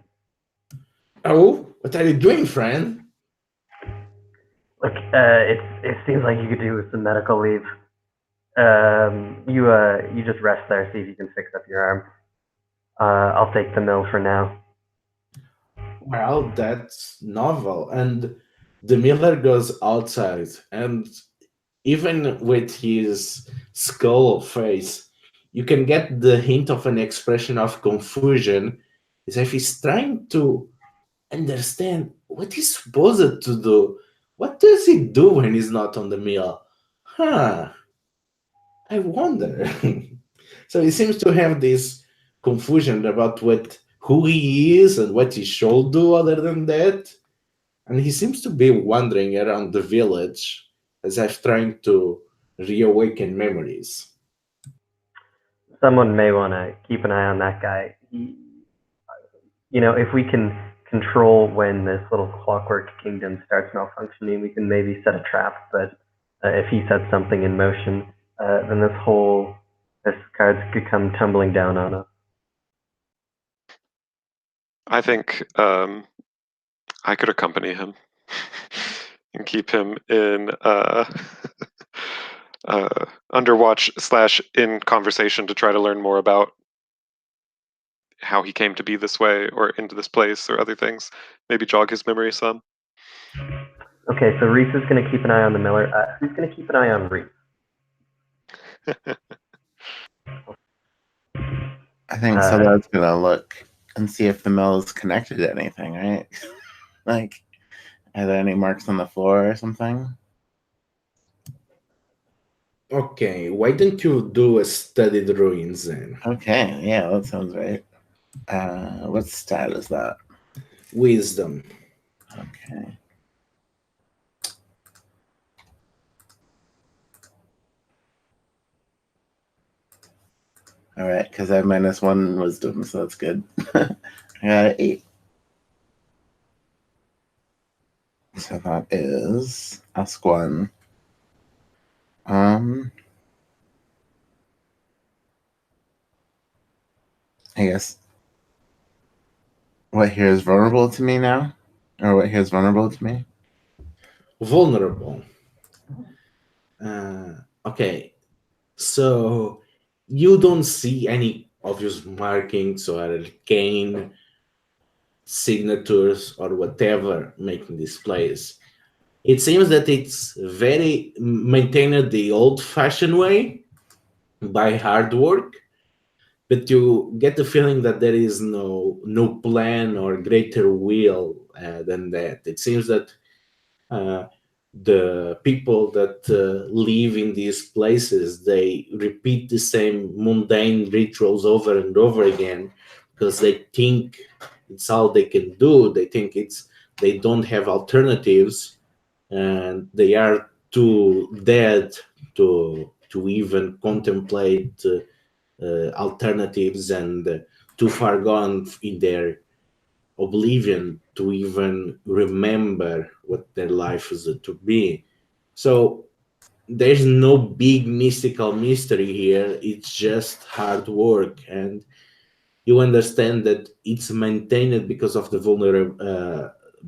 Oh, what are you doing, friend? Look, it seems like you could do with some medical leave. You just rest there, see if you can fix up your arm. I'll take the mill for now. Well, that's novel. And the miller goes outside, and even with his skull face, you can get the hint of an expression of confusion, as if he's trying to understand what he's supposed to do. What does he do when he's not on the mill? Huh. I wonder. So he seems to have this confusion about who he is and what he should do other than that. And he seems to be wandering around the village as if trying to reawaken memories. Someone may want to keep an eye on that guy. If we can control when this little clockwork kingdom starts malfunctioning, we can maybe set a trap. But if he sets something in motion, then this cards could come tumbling down on us. I think I could accompany him and keep him in under watch / in conversation to try to learn more about how he came to be this way or into this place or other things. Maybe jog his memory some. Okay, so Reese is going to keep an eye on the miller. Who's going to keep an eye on Reese? I think Solar's gonna look and see if the mill is connected to anything, right? Like, are there any marks on the floor or something? Okay, why don't you do a studied ruins then? Okay, yeah, that sounds right. What stat is that? Wisdom. Okay. All right, because I have -1 wisdom, so that's good. I got 8. So that is ask 1. I guess what here is vulnerable to me now? Or what here is vulnerable to me? Vulnerable. Okay, so you don't see any obvious markings or arcane signatures or whatever making this place. It seems that it's very maintained the old-fashioned way by hard work, but you get the feeling that there is no plan or greater will than that. It seems that the people that live in these places, they repeat the same mundane rituals over and over again because they think it's all they can do. They think they don't have alternatives, and they are too dead to even contemplate alternatives, and too far gone in their oblivion to even remember what their life is to be. So there's no big mystical mystery here. It's just hard work, and you understand that it's maintained because of the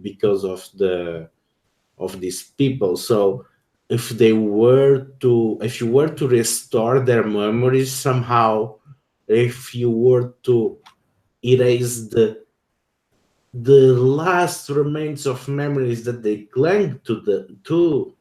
because of these people. So if you were to restore their memories somehow, if you were to erase the last remains of memories that they cling to,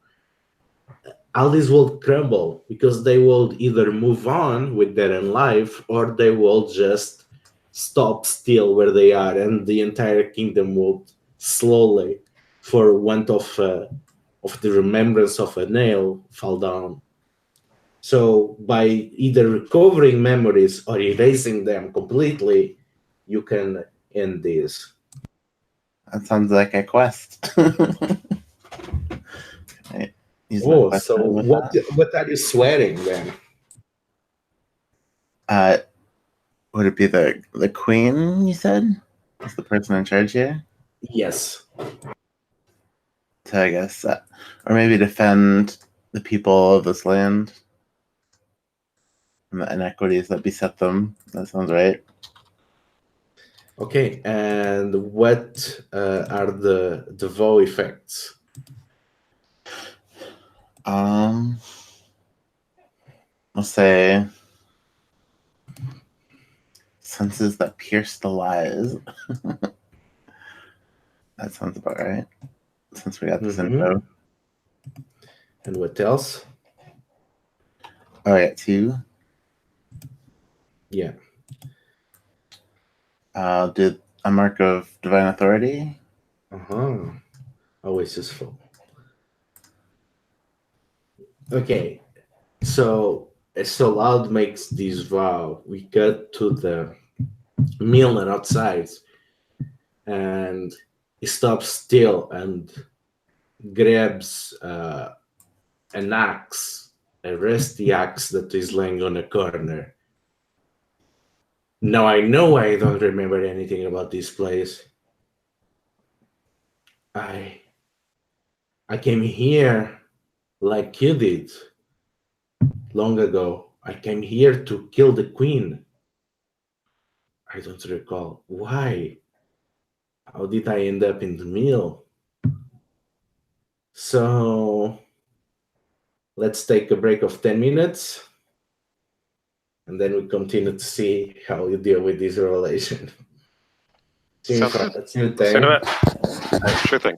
all this will crumble because they will either move on with their own life, or they will just stop still where they are, and the entire kingdom will slowly, for want of the remembrance of a nail, fall down. So by either recovering memories or erasing them completely, you can end this. That sounds like a quest. Right. Oh, so what are you swearing then? Would it be the queen, you said? Is the person in charge here? Yes. So I guess or maybe defend the people of this land and the inequities that beset them. That sounds right. Okay, and what are the vow effects? I'll say senses that pierce the lies. That sounds about right. Since we got this info. And what else? Oh, I got 2. Yeah. Did a mark of divine authority? Always useful. Okay, so as Solad makes this vow, we cut to the miller outside, and he stops still and grabs an axe, a rusty axe that is laying on a corner. Now I know I don't remember anything about this place. I came here like you did long ago. I came here to kill the queen. I don't recall. Why? How did I end up in the mill? So let's take a break of 10 minutes. and then we continue to see how you deal with this relation. See you, Sounds good. see you See you in a there. bit. Sure thing.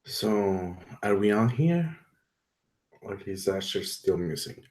So, are we on here? Or is Asher still missing?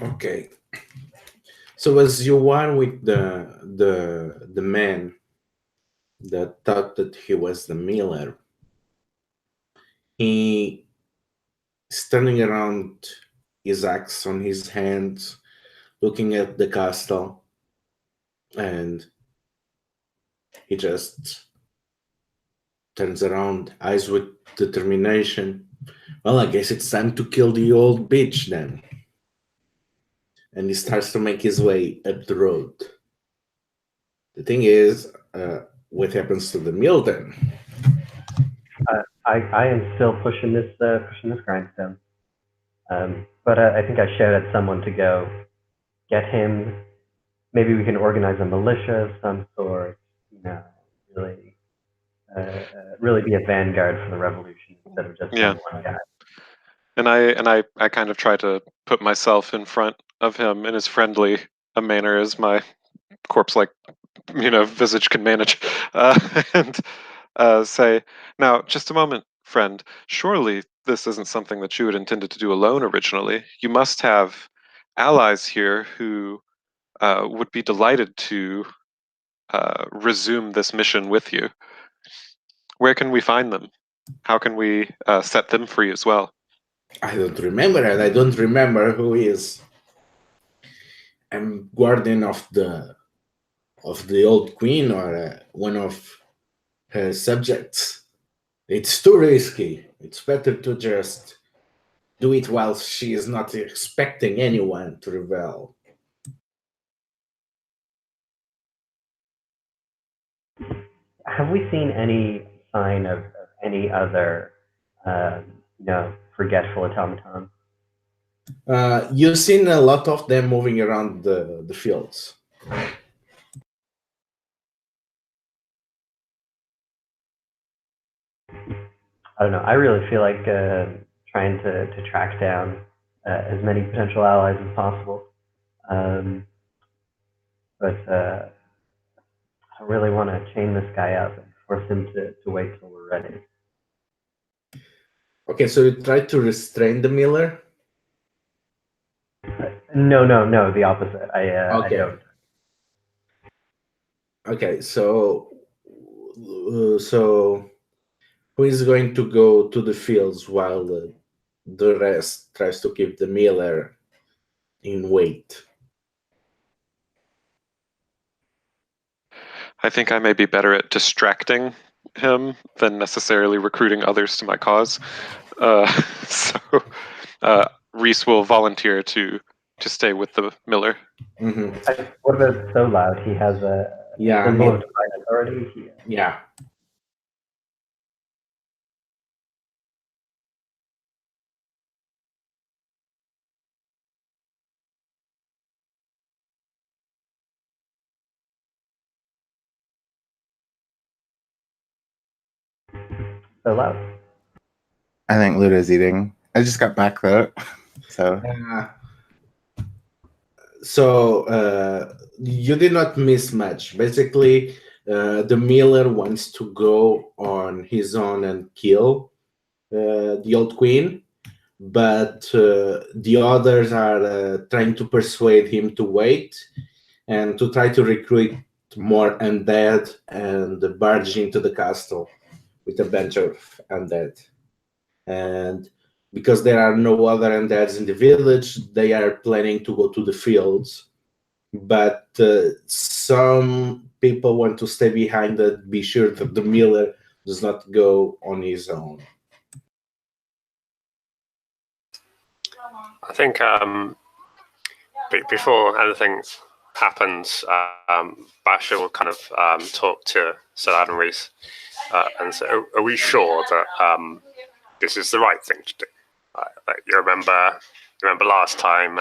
Okay. So as you are with the man that thought that he was the miller, he is turning around, his axe on his hand, looking at the castle, and he just turns around, eyes with determination. Well, I guess it's time to kill the old bitch then. And he starts to make his way up the road. The thing is, what happens to the mill then? I am still pushing this grindstone. But I think I shouted at someone to go get him. Maybe we can organize a militia of some sort. You know, really, really be a vanguard for the revolution instead of just Yeah. one guy. And I kind of try to put myself in front of him in as friendly a manner as my corpse-like, visage can manage, and say, "Now, just a moment, friend. Surely this isn't something that you had intended to do alone originally. You must have allies here who would be delighted to resume this mission with you. Where can we find them? How can we set them free as well?" I don't remember, and I don't remember who is. I'm guardian of the old queen or one of her subjects. It's too risky. It's better to just do it while she is not expecting anyone to rebel. Have we seen any sign of any other, forgetful automatons? You've seen a lot of them moving around the fields. I don't know. I really feel like trying to track down as many potential allies as possible. But I really want to chain this guy up and force him to wait till we're ready. Okay, so you try to restrain the miller? No, the opposite. I don't. Okay, so who is going to go to the fields while the rest tries to keep the miller in wait? I think I may be better at distracting him than necessarily recruiting others to my cause. So Reese will volunteer to stay with the miller. Mm-hmm. What about So Loud? He has a symbol of divine authority. Yeah. So Loud. I think Luda's eating. I just got back though, so. You did not miss much. Basically, the miller wants to go on his own and kill the old queen, but the others are trying to persuade him to wait and to try to recruit more undead and barge into the castle with a bunch of undead. And because there are no other undeads in the village, they are planning to go to the fields. But some people want to stay behind and be sure that the miller does not go on his own. I think before anything happens, Basha will kind of talk to Salad and Reese and say, "Are we sure that this is the right thing to do? Like you remember last time,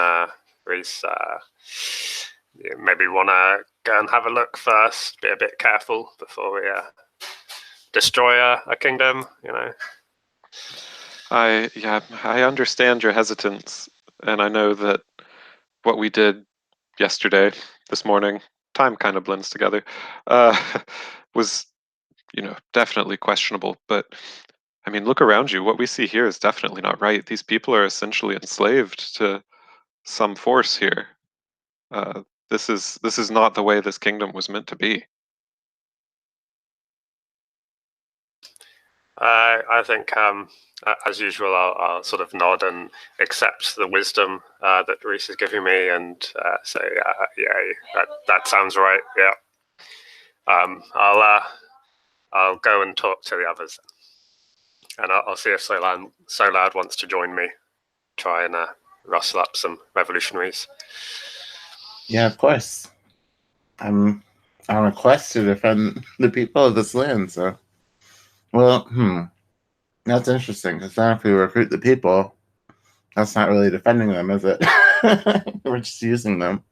Reese, you maybe want to go and have a look first, be a bit careful before we destroy a kingdom, you know." I understand your hesitance, and I know that what we did yesterday, this morning, time kind of blends together, was, definitely questionable. But I mean, look around you. What we see here is definitely not right. These people are essentially enslaved to some force here. This is not the way this kingdom was meant to be. I think, as usual, I'll sort of nod and accept the wisdom that Reese is giving me, and say, "Yeah, that sounds right. Yeah, I'll go and talk to the others, and I'll see if Solad wants to join me, try and rustle up some revolutionaries." Yeah, of course. I'm on a quest to defend the people of this land, so. Well, that's interesting, because then if we recruit the people, that's not really defending them, is it? We're just using them.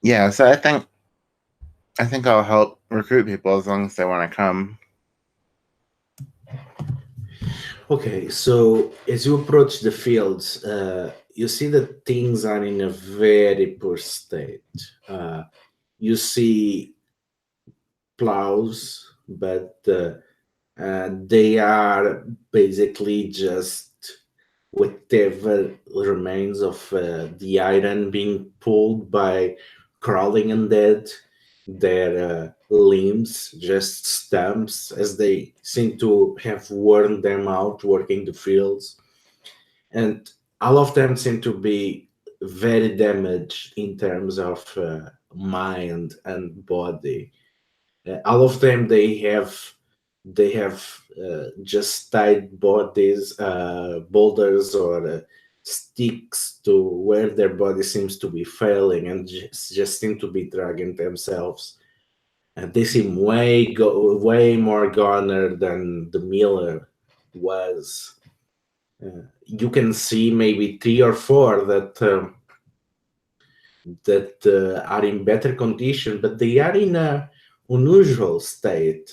Yeah, so I think I'll help recruit people as long as they want to come. Okay, so as you approach the fields, you see that things are in a very poor state. You see plows, but they are basically just whatever remains of the iron being pulled by crawling undead. Their limbs, just stumps, as they seem to have worn them out working the fields. And all of them seem to be very damaged in terms of mind and body. All of them, they have just tied bodies, boulders or sticks to where their body seems to be failing, and just seem to be dragging themselves. And they seem way more goner than the miller was. You can see maybe 3 or 4 that are in better condition, but they are in a unusual state.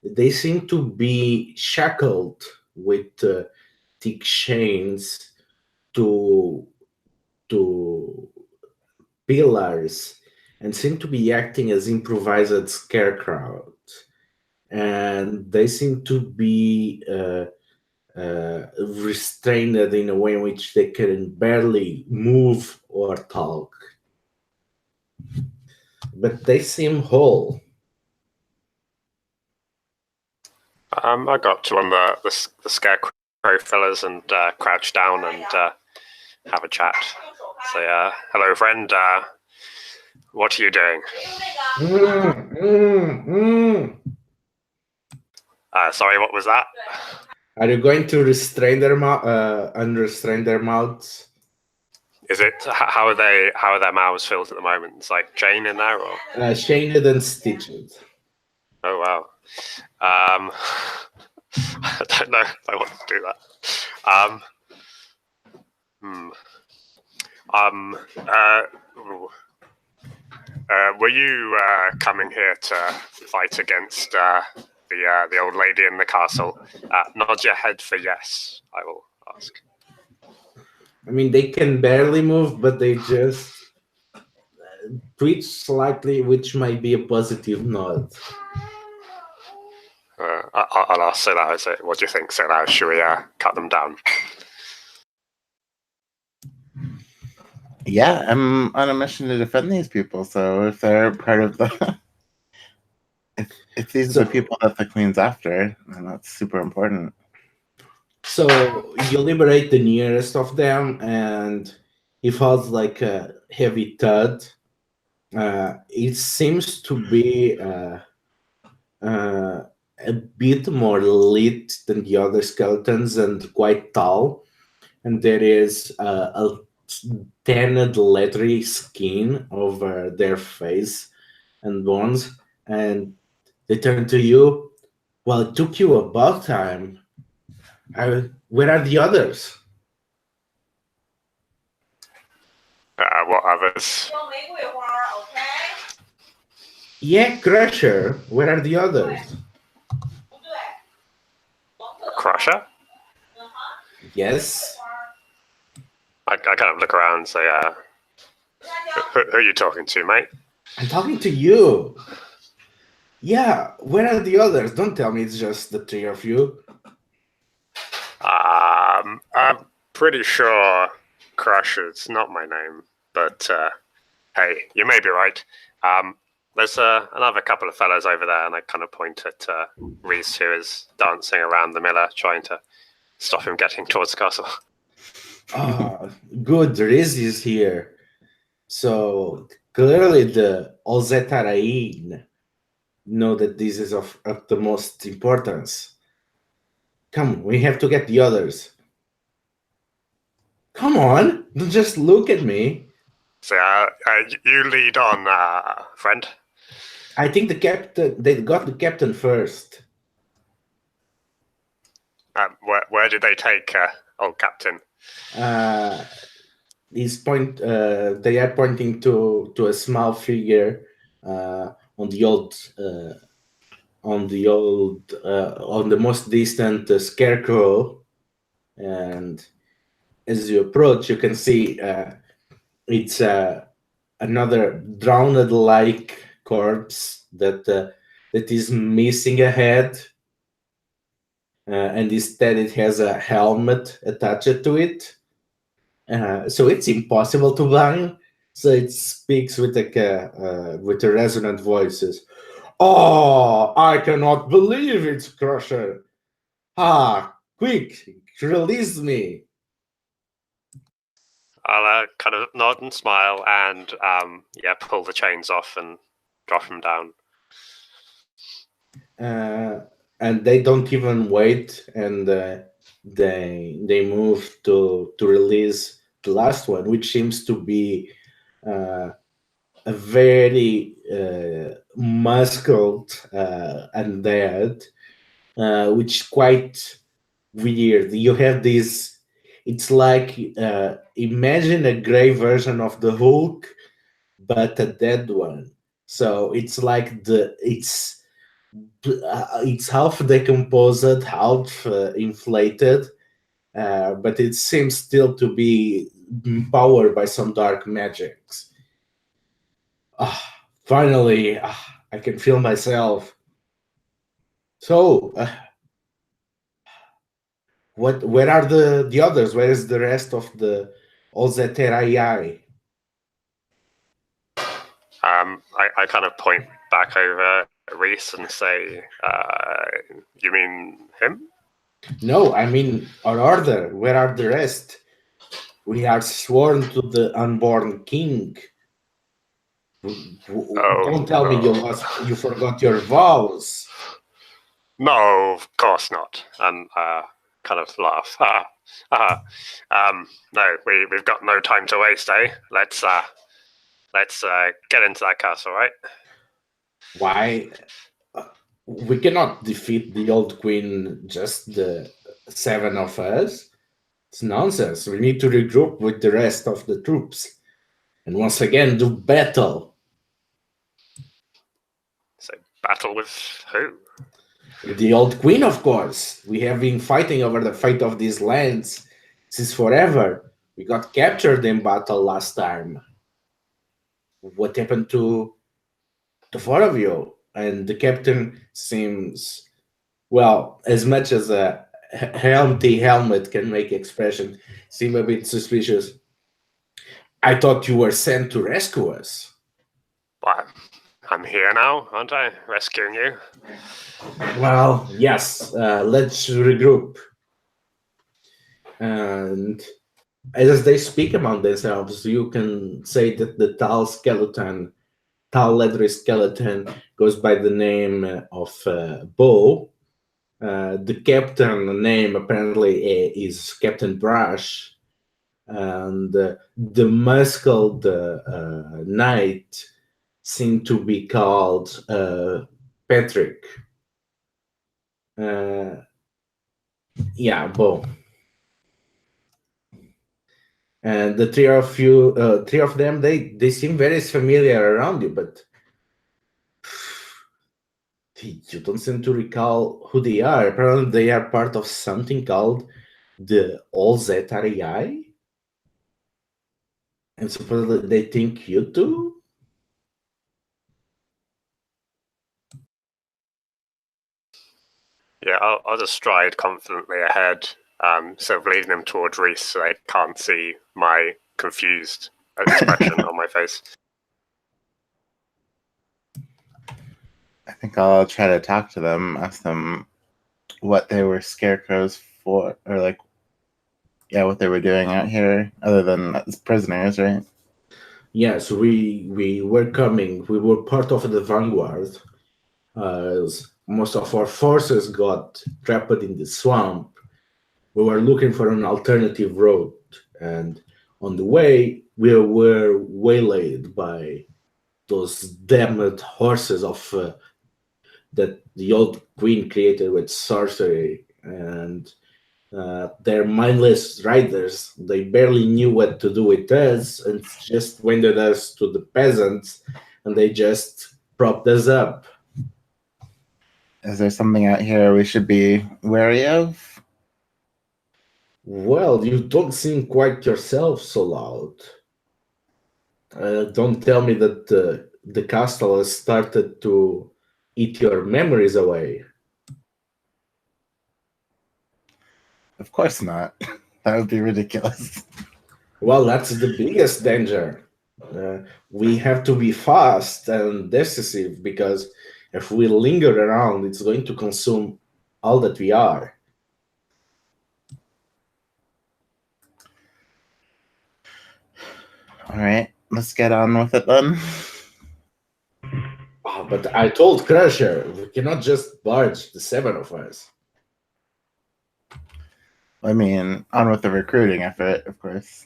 They seem to be shackled with thick chains to pillars and seem to be acting as improvised scarecrows. And they seem to be restrained in a way in which they can barely move or talk. But they seem whole. I got to one of the scarecrow fellas and crouch down and have a chat. Say, hello, friend. What are you doing? Sorry, what was that? Are you going to restrain their unrestrain their mouths? Is it how are their mouths filled at the moment? It's like chain in there, or chained and stitched. Oh wow. I don't know if I want to do that. Were you coming here to fight against the old lady in the castle? Nod your head for yes, I will ask. I mean, they can barely move, but they just twitch slightly, which might be a positive nod. I'll ask Silau, what do you think, Silau? Should we cut them down? Yeah, I'm on a mission to defend these people, so if they're part of the... if these are the people that the Queen's after, then that's super important. So you liberate the nearest of them, and he falls like a heavy thud. It seems to be a bit more lit than the other skeletons and quite tall. And there is a tanned, leathery skin over their face and bones. And they turn to you. Well, it took you about time. Where are the others? What others? Yeah, Crusher. Where are the others? Crusher? Yes. I kind of look around and say, who are you talking to, mate? I'm talking to you. Yeah, where are the others? Don't tell me it's just the 3 of you. I'm pretty sure Crusher's not my name, but hey, you may be right. There's another couple of fellas over there, and I kind of point at Reese, who is dancing around the miller, trying to stop him getting towards the castle. Oh, good, Reese is here. So clearly the Hol'Jethariae know that this is of the most importance. Come, we have to get the others. Come on, don't just look at me. So you lead on, friend. I think they got the captain first. Where did they take old captain? They are pointing to a small figure on the most distant scarecrow, and as you approach, you can see it's another drowned-like corpse that is missing a head, and instead it has a helmet attached to it. So it's impossible to blind. So it speaks with with the resonant voices. Oh, I cannot believe it, Crusher. Quick, release me. I'll kind of nod and smile and pull the chains off and drop him down. And they don't even wait, and they move to release the last one, which seems to be a very muscled undead, which is quite weird. You have this. It's like imagine a gray version of the Hulk, but a dead one. So it's like it's half decomposed, half inflated, but it seems still to be empowered by some dark magics. Finally, I can feel myself. So, where are the others? Where is the rest of the Hol'Jethariae? I kind of point back over Reese and say, you mean him? No, I mean our order. Where are the rest? We are sworn to the unborn king. Don't tell me you forgot your vows. No, of course not. And kind of laugh. No, we've got no time to waste, eh? Let's get into that castle, right? Why? We cannot defeat the old queen, just the 7 of us. It's nonsense. We need to regroup with the rest of the troops. And once again, do battle. So, battle with who? With the old queen, of course. We have been fighting over the fate of these lands since forever. We got captured in battle last time. What happened to the 4 of you? And the captain seems, well, as much as a empty helmet can make expression seem a bit suspicious. I thought you were sent to rescue us. Well, I'm here now, aren't I? Rescuing you. Well, yes. Let's regroup. And as they speak among themselves, you can say that the tall leathery skeleton goes by the name of Bo. The captain name apparently is Captain Brush. And the muscled knight seemed to be called Patrick. Bo. And the three of them, they seem very familiar around you, but you don't seem to recall who they are. Apparently, they are part of something called the Hol'Jethariae. And supposedly they think you do? Yeah, I'll just stride confidently ahead, sort of leading them towards Reese so they can't see my confused expression on my face. I think I'll try to talk to them, ask them what they were scarecrows for, or what they were doing out here, other than as prisoners, right? Yes, we were coming. We were part of the vanguard. Most of our forces got trapped in the swamp. We were looking for an alternative road, and on the way, we were waylaid by those damned horses of that the old queen created with sorcery, and they're mindless riders. They barely knew what to do with us and just wended us to the peasants, and they just propped us up. Is there something out here we should be wary of? Well, you don't seem quite yourself so loud. Don't tell me that the castle has started to eat your memories away. Of course not. That would be ridiculous. Well, that's the biggest danger. We have to be fast and decisive because if we linger around, it's going to consume all that we are. All right, let's get on with it then. Oh, but I told Crusher, we cannot just barge the 7 of us. I mean, on with the recruiting effort, of course.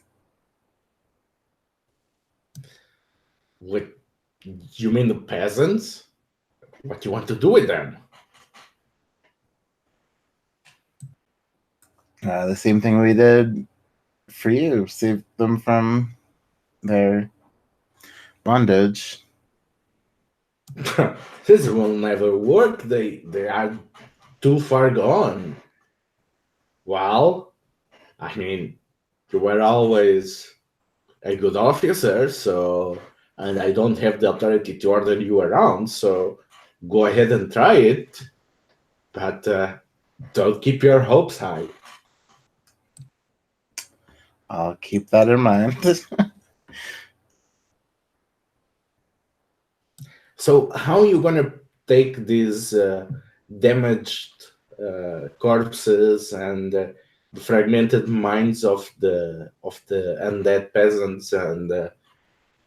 What, you mean the peasants? What do you want to do with them? The same thing we did for you, save them from their bondage. This will never work. They are too far gone. Well, I mean, you were always a good officer, so, and I don't have the authority to order you around, so go ahead and try it, but don't keep your hopes high. I'll keep that in mind. So how are you gonna take these damaged corpses and the fragmented minds of the undead peasants and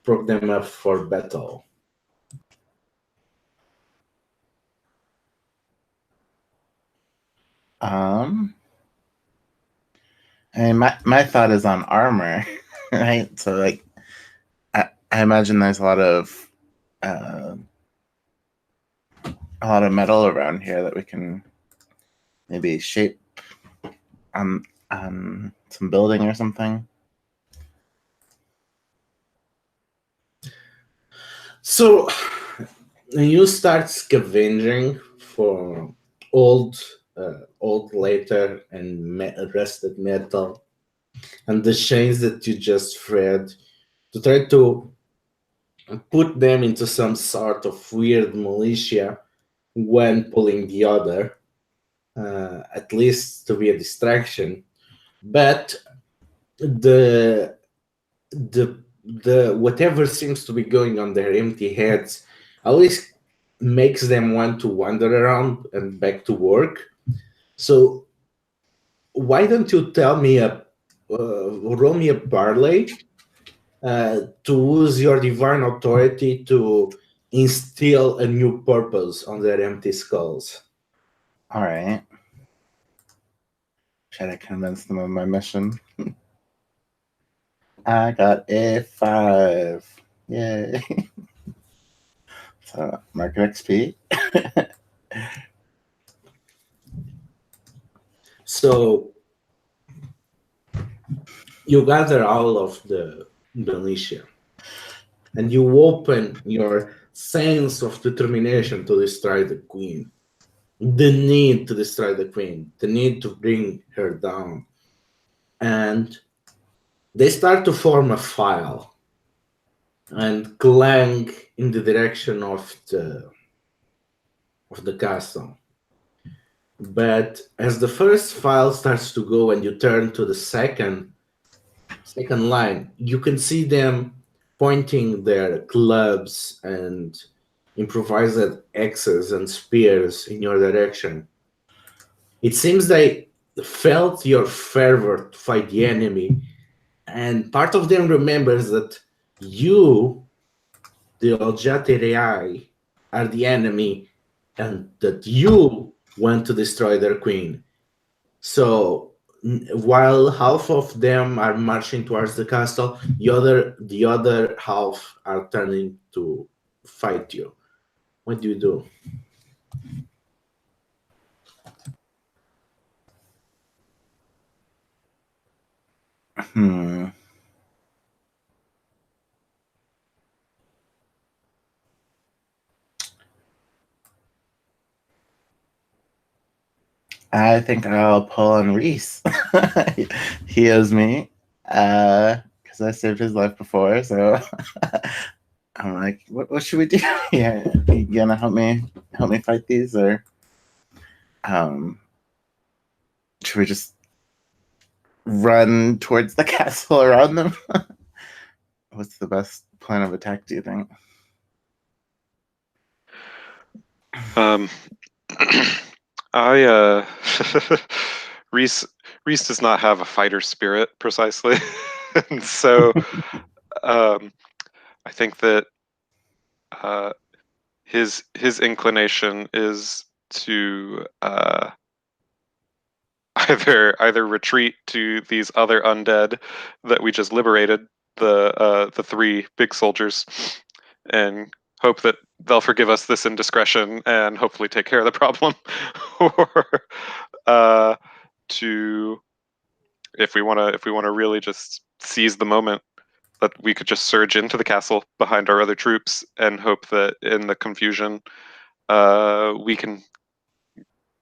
prop them up for battle? And my thought is on armor, right? So like, I imagine there's a lot of metal around here that we can maybe shape on some building or something. So you start scavenging for old leather and rusted metal and the chains that you just thread to try to put them into some sort of weird militia when pulling the other, at least to be a distraction. But the whatever seems to be going on their empty heads always makes them want to wander around and back to work. So why don't you roll me a parlay to use your divine authority to instill a new purpose on their empty skulls? All right. Try to convince them of my mission. I got a 5. Yay. So, market XP. So you gather all of the militia and you open your sense of determination to destroy the queen, the need to destroy the queen, the need to bring her down. And they start to form a file and clang in the direction of the castle. But as the first file starts to go and you turn to the second line, you can see them pointing their clubs and improvised axes and spears in your direction. It seems they felt your fervor to fight the enemy, and part of them remembers that you, the Hol'Jethariae, are the enemy, and that you want to destroy their queen. So while half of them are marching towards the castle, the other half are turning to fight you. What do you do? I think I'll pull on Reese. He owes me because I saved his life before. So I'm like, what should we do here? Are you gonna help me fight these, or should we just run towards the castle around them? What's the best plan of attack, do you think? I Reese does not have a fighter spirit precisely, and so I think that his inclination is to either retreat to these other undead that we just liberated, the three big soldiers, and hope that they'll forgive us this indiscretion and hopefully take care of the problem, or to if we want to really just seize the moment, that we could just surge into the castle behind our other troops and hope that in the confusion we can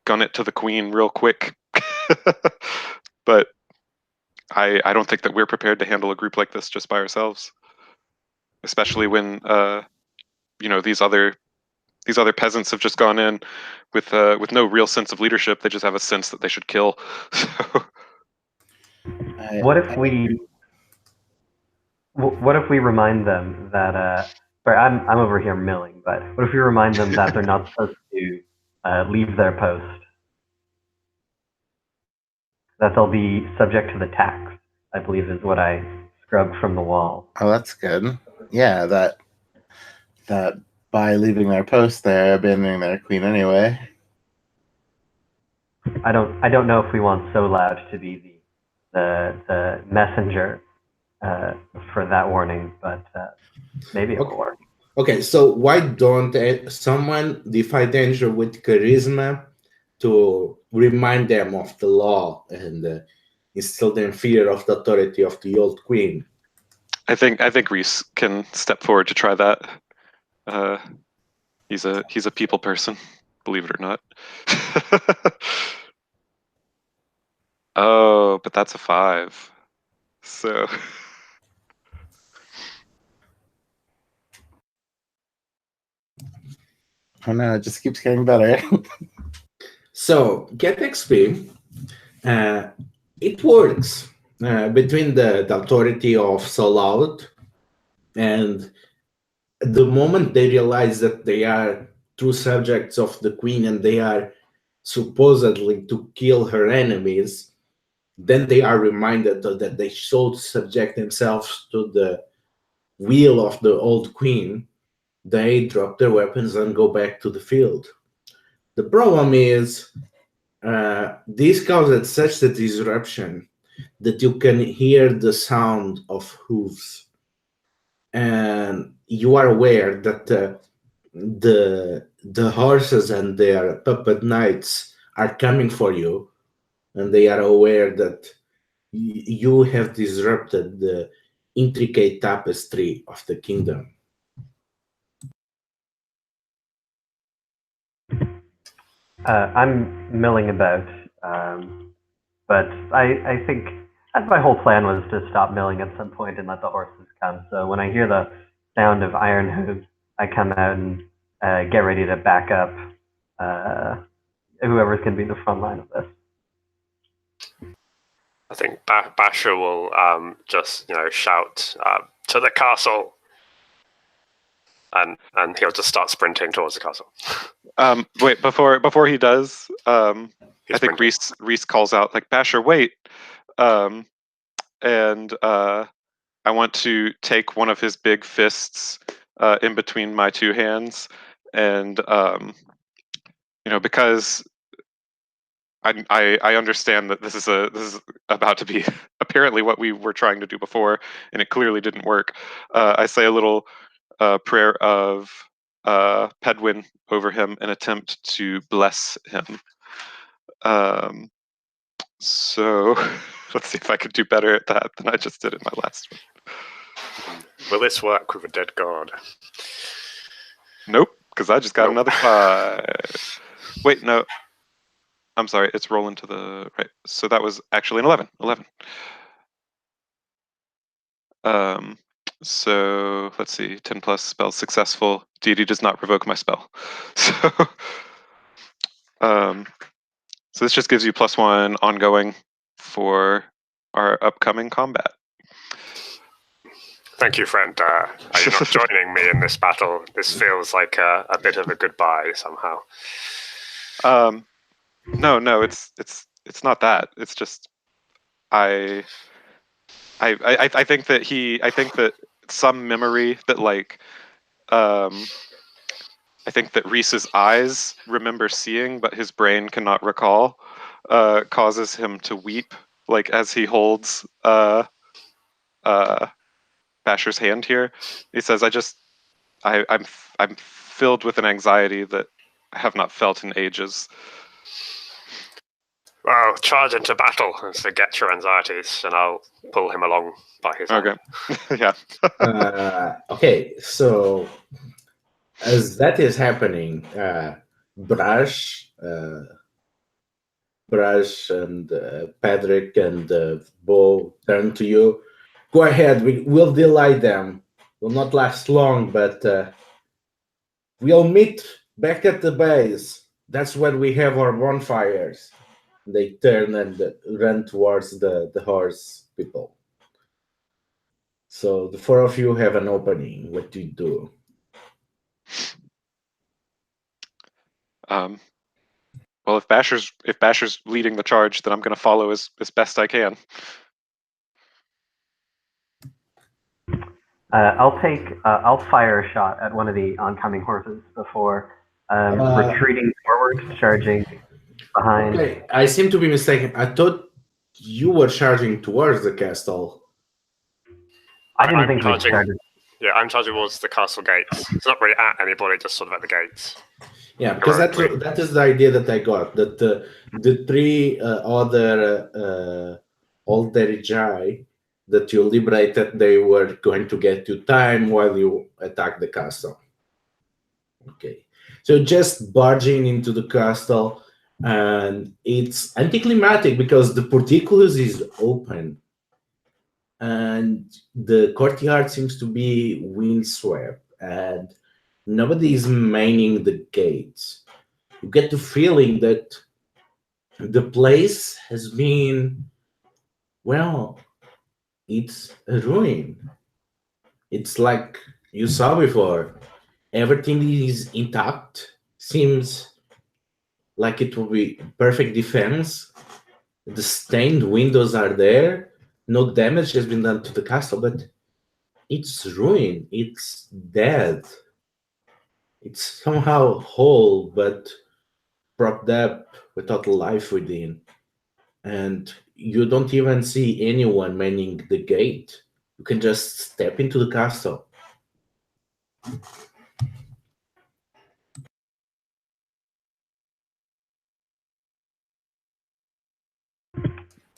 gun it to the queen real quick. But I don't think that we're prepared to handle a group like this just by ourselves, especially when these other peasants have just gone in with no real sense of leadership. They just have a sense that they should kill. So What if we remind them that? Sorry, I'm over here milling, but what if we remind them that they're not supposed to leave their post? That they'll be subject to the tax, I believe is what I scrubbed from the wall. Oh, that's good. Yeah, that by leaving their post, they're abandoning their queen anyway. I don't know if we want So Loud to be the messenger for that warning, but maybe it will work. Okay, so why don't someone defy danger with charisma to remind them of the law and instill them fear of the authority of the old queen? I think Reese can step forward to try that. He's a people person, believe it or not. Oh, but that's a 5. So Oh no, it just keeps getting better. So get XP. It works between the authority of Solout and the moment they realize that they are true subjects of the queen and they are supposedly to kill her enemies, then they are reminded that they should subject themselves to the will of the old queen. They drop their weapons and go back to the field. The problem is this causes such a disruption that you can hear the sound of hooves, and you are aware that the horses and their puppet knights are coming for you, and they are aware that you have disrupted the intricate tapestry of the kingdom. I'm milling about, but I think my whole plan was to stop milling at some point and let the horses come. So when I hear the sound of iron hooves, I come out and get ready to back up whoever's going to be in the front line of this. I think Basher will just shout to the castle, and he'll just start sprinting towards the castle. Wait, before he does, I think sprinting. Reese calls out like, Basher, wait, and I want to take one of his big fists in between my two hands, and because I understand that this is about to be apparently what we were trying to do before, and it clearly didn't work. I say a little prayer of Pedwin over him, an attempt to bless him. So let's see if I could do better at that than I just did in my last one. Will this work with a dead god? Nope, because I just got another 5. Wait, no. I'm sorry, it's rolling to the right. So that was actually an 11. 11. So let's see, 10 plus spell successful. Deity does not revoke my spell. So this just gives you +1 ongoing for our upcoming combat. Thank you, friend. Are you not joining me in this battle? This feels like a bit of a goodbye somehow. No, it's not that. It's just I think that some memory that like I think that Reese's eyes remember seeing, but his brain cannot recall, causes him to weep, like as he holds Basher's hand here. He says, I'm filled with an anxiety that I have not felt in ages. Well, charge into battle and forget your anxieties, and I'll pull him along by his hand. Okay. Yeah. Okay, so as that is happening, Brash and Patrick and Bo turn to you. Go ahead, we'll delight them. Will not last long, but we'll meet back at the base. That's when we have our bonfires. They turn and run towards the horse people. So the four of you have an opening. What do you do? Well, if Basher's leading the charge, then I'm going to follow as best I can. I'll fire a shot at one of the oncoming horses before retreating forward, charging behind. Okay, I seem to be mistaken. I thought you were charging towards the castle. I didn't think we started. Yeah, I'm charging towards the castle gates. It's not really at anybody, just sort of at the gates. Yeah, because that is the idea that I got. That the three other Hol'Jethariae that you liberated, they were going to get you time while you attack the castle. Okay, so just barging into the castle, and it's anticlimactic because the portcullis is open, and the courtyard seems to be windswept, and nobody is manning the gates. You get the feeling that the place has been, well, it's a ruin. It's like you saw before. Everything is intact. Seems like it will be perfect defense. The stained windows are there. No damage has been done to the castle, but it's ruined. It's dead. It's somehow whole, but propped up without life within. And you don't even see anyone manning the gate. You can just step into the castle.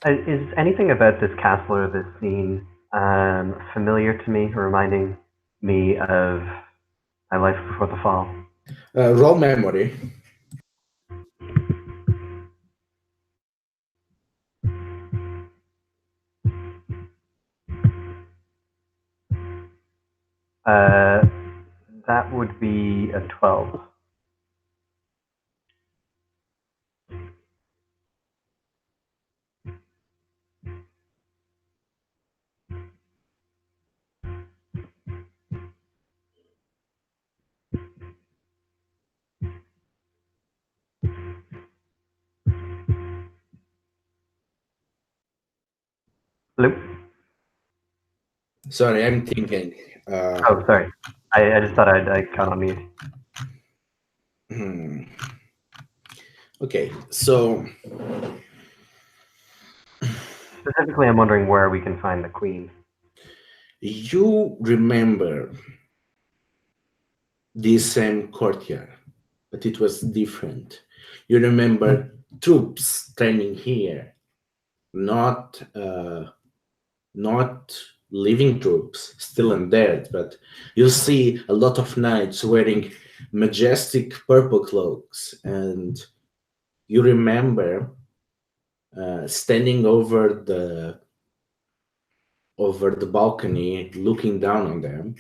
Is anything about this castle or this scene familiar to me, reminding me of my life before the fall? Roll memory. That would be a 12. Luke? Sorry, I'm thinking. Oh, sorry. I just thought I'd got on mute. Okay, so Specifically, I'm wondering where we can find the queen. you remember this same courtyard, but it was different. You remember troops standing here, not living troops, still undead, but you see a lot of knights wearing majestic purple cloaks, and you remember standing over the balcony, looking down on them,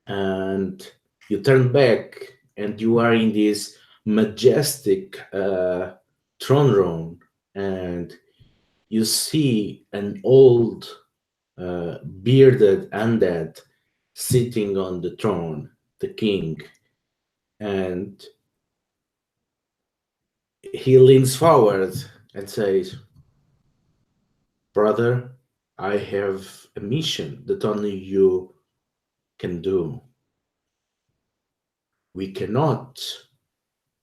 and you turn back, and you are in this majestic throne room, and you see an old bearded undead sitting on the throne, the king, and he leans forward and says, "Brother, I have a mission that only you can do. We cannot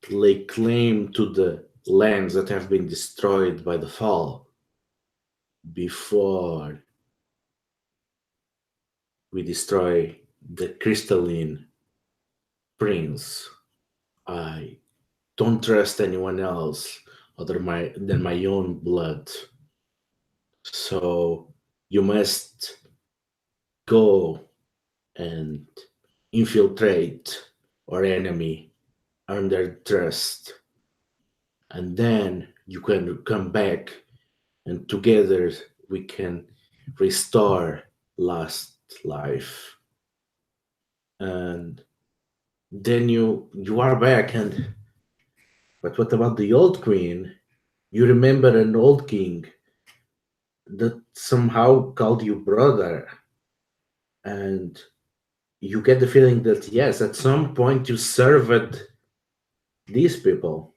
lay claim to the lands that have been destroyed by the fall before we destroy the crystalline prince. I don't trust anyone else other than my own blood. So you must go and infiltrate our enemy, earn their trust, and then you can come back, and together we can restore lost life. And then you are back. And but what about the old queen? You remember an old king that somehow called you brother, and you get the feeling that yes, at some point you served these people.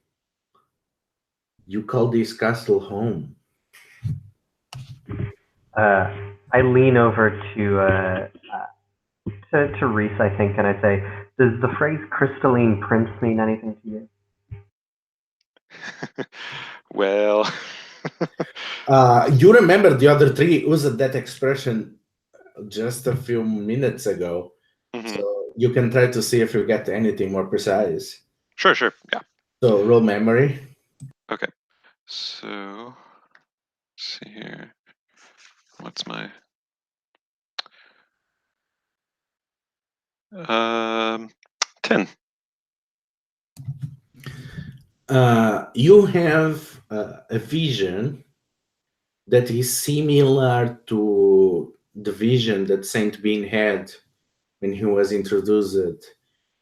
You call this castle home. I lean over to Reese, I think, and I say, "Does the phrase crystalline prince mean anything to you?" Well, You remember the other three used that expression just a few minutes ago. mhm. So you can try to see if you get anything more precise. Sure, yeah. So roll memory. Okay. So, let's see here. What's my 10. You have a vision that is similar to the vision that Saint Bean had when he was introduced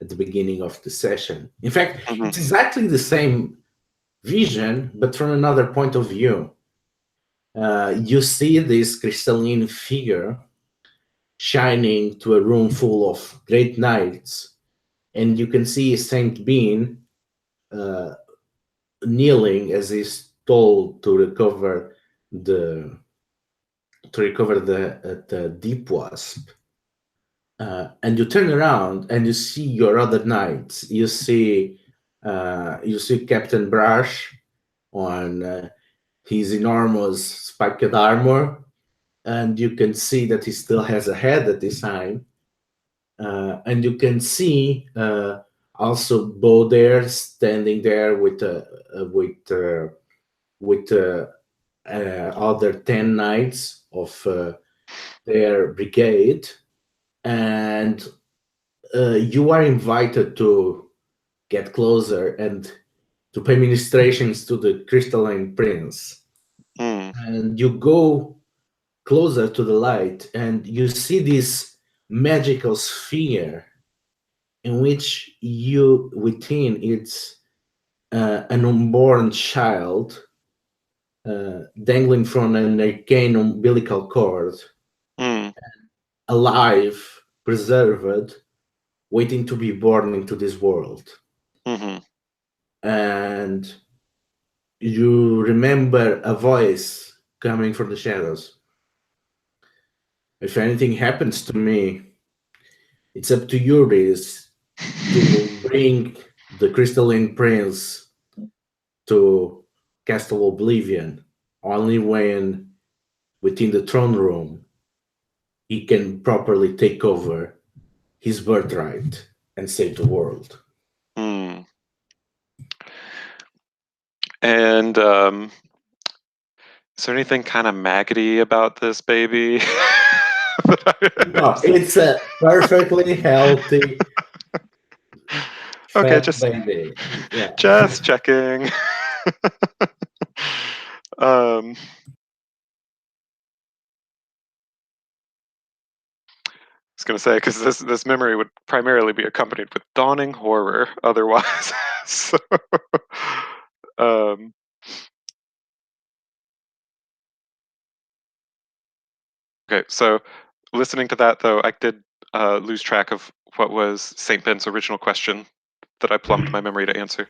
at the beginning of the session. In fact, Mhm. it's exactly the same vision, but from another point of view. You see this crystalline figure shining to a room full of great knights, and you can see Saint Bean kneeling as he's told to recover the deep wasp. And you turn around and you see your other knights. You see Captain Brush on his enormous spiked armor, and you can see that he still has a head at this time. And you can see also Bo there standing there with other 10 knights of their brigade, and you are invited to get closer and to pay ministrations to the crystalline prince. Mm. And you go closer to the light, and you see this magical sphere in which within it's an unborn child dangling from an arcane umbilical cord, Mm. alive, preserved, waiting to be born into this world. Mm-hmm. And you remember a voice coming from the shadows. If anything happens to me, it's up to you, Riz, to bring the crystalline prince to Castle Oblivion. Only when within the throne room he can properly take over his birthright and save the world. Mm. And is there anything kind of maggoty about this baby? No, it's a perfectly healthy Okay, fat baby. Yeah. just checking. I was gonna say, because this memory would primarily be accompanied with dawning horror otherwise. So, um, Okay, so listening to that though, I did lose track of what was St. Ben's original question that I plumbed my memory to answer.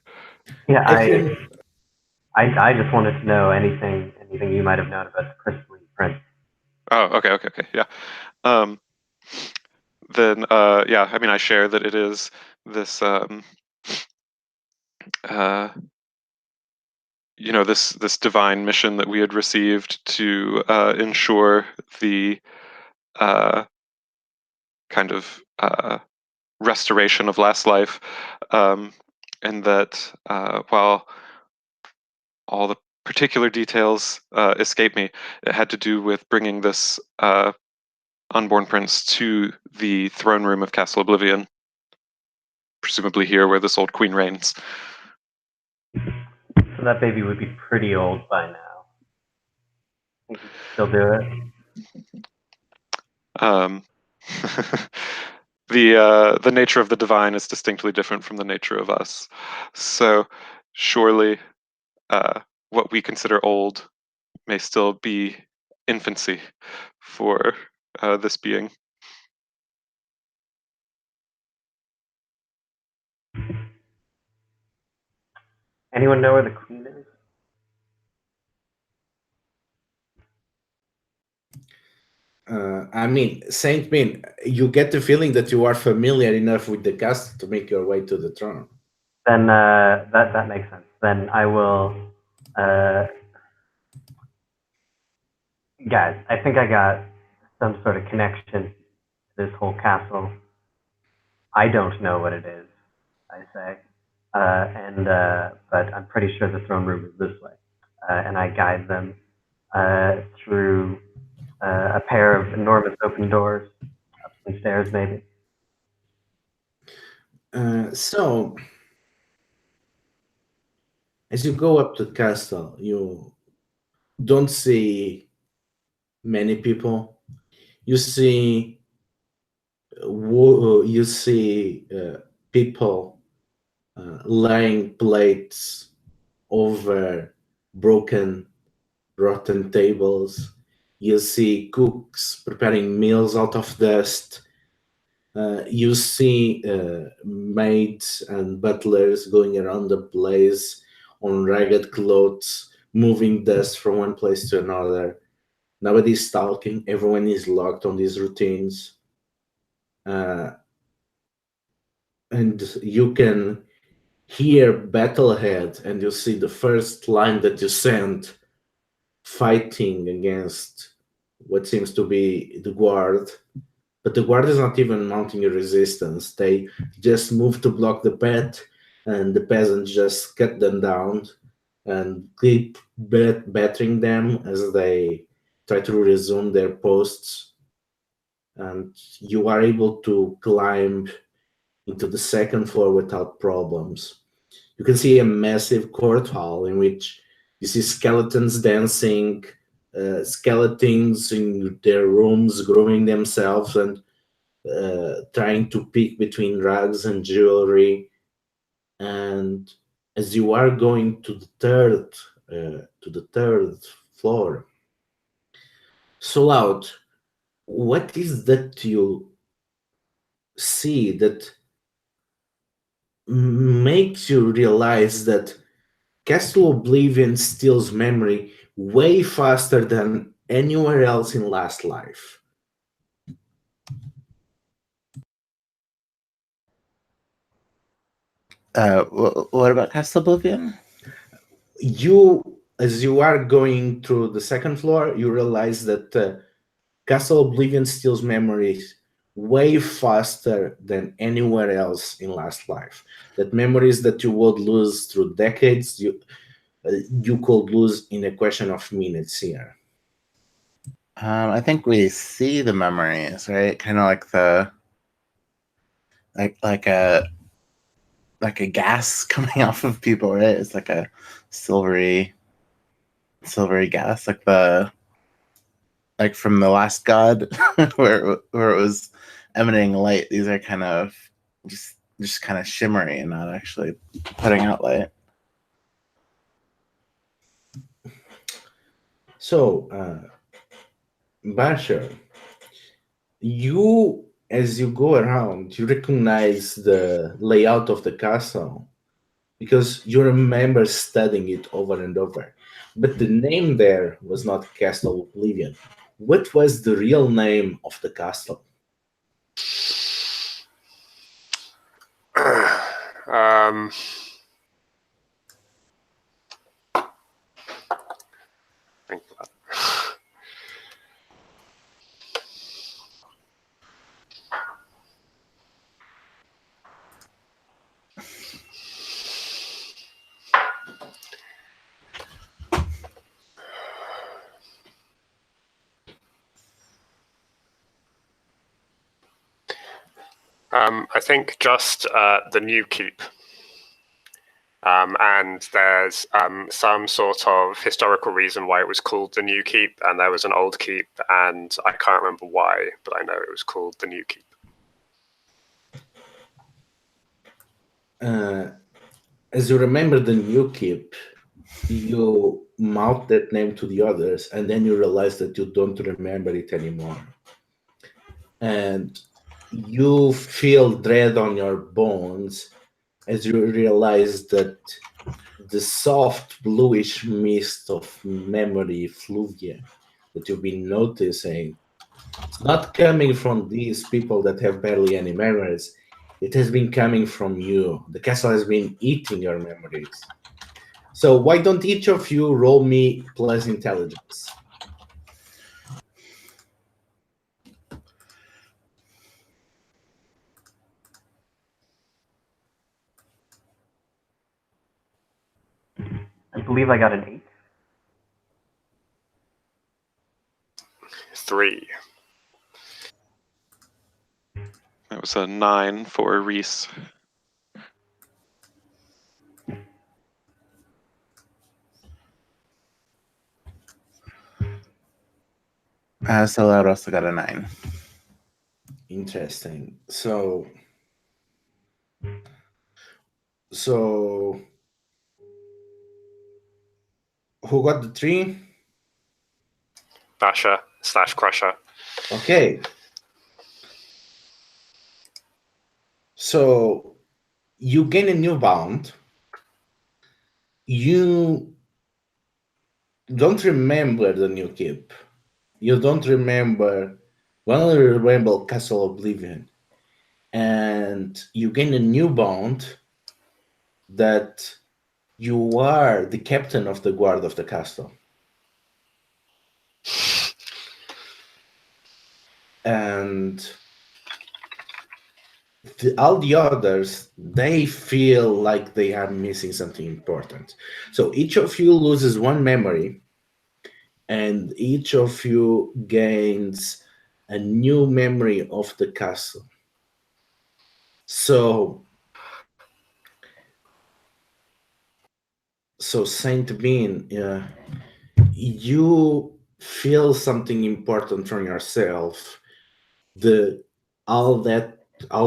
Yeah, I think I just wanted to know anything you might have known about the crystalline prince. Oh, okay, yeah. Then, yeah, I mean, I share that it is this, this divine mission that we had received to ensure the kind of restoration of Lastlife, and that while all the particular details escape me, it had to do with bringing this unborn prince to the throne room of Castle Oblivion, presumably here where this old queen reigns. So that baby would be pretty old by now. Think you could still do it? The nature of the divine is distinctly different from the nature of us. So surely what we consider old may still be infancy for this being. Anyone know where the queen is? I mean, Saint Min, you get the feeling that you are familiar enough with the castle to make your way to the throne. Then that makes sense. Then I will. Guys, I think I got some sort of connection to this whole castle. I don't know what it is, I say, but I'm pretty sure the throne room is this way, and I guide them through a pair of enormous open doors, up some stairs maybe. So, as you go up to the castle, you don't see many people. You see people laying plates over broken, rotten tables. You see cooks preparing meals out of dust. You see maids and butlers going around the place on ragged clothes, moving dust from one place to another. Nobody's talking. Everyone is locked on these routines. And you can hear battle ahead, and you see the first line that you sent fighting against what seems to be the guard. But the guard is not even mounting a resistance. They just move to block the path, and the peasants just cut them down and keep battering them as they try to resume their posts. And you are able to climb into the second floor without problems. You can see a massive court hall in which you see skeletons dancing, skeletons in their rooms grooming themselves and trying to pick between rugs and jewelry. And as you are going to the third floor, so out, what is that you see that makes you realize that Castle Oblivion steals memory way faster than anywhere else in Lastlife? What about Castle Oblivion? As you are going through the second floor, you realize that Castle Oblivion steals memories way faster than anywhere else in Lastlife. That memories that you would lose through decades, you could lose in a question of minutes here. I think we see the memories, right? Kind of like like a gas coming off of people, right? It's like a silvery gas, like from the Last God, where it was emanating light. These are kind of just kind of shimmery and not actually putting out light. So, Basher, You, as you go around, you recognize the layout of the castle because you remember studying it over and over. But the name there was not Castle Oblivion. What was the real name of the castle? um, think about it. I think just the new keep. And there's some sort of historical reason why it was called the New Keep, and there was an old keep, and I can't remember why, but I know it was called the New Keep. As you remember the new keep, you mouth that name to the others, and then you realize that you don't remember it anymore. And you feel dread on your bones as you realize that the soft bluish mist of memory effluvia that you've been noticing, it's not coming from these people that have barely any memories. It has been coming from you. The castle has been eating your memories. So why don't each of you roll me plus intelligence? I believe I got an 8. 3. That was a 9 for Reese. So I also got a 9. Interesting. So who got the 3? Basher/Crusher. Okay. So you gain a new bound. You don't remember the new keep. You don't remember. Well, you remember Castle Oblivion. And you gain a new bond that you are the captain of the guard of the castle. And all the others, they feel like they are missing something important. So each of you loses one memory, and each of you gains a new memory of the castle. So Saint Bean, you feel something important from yourself. All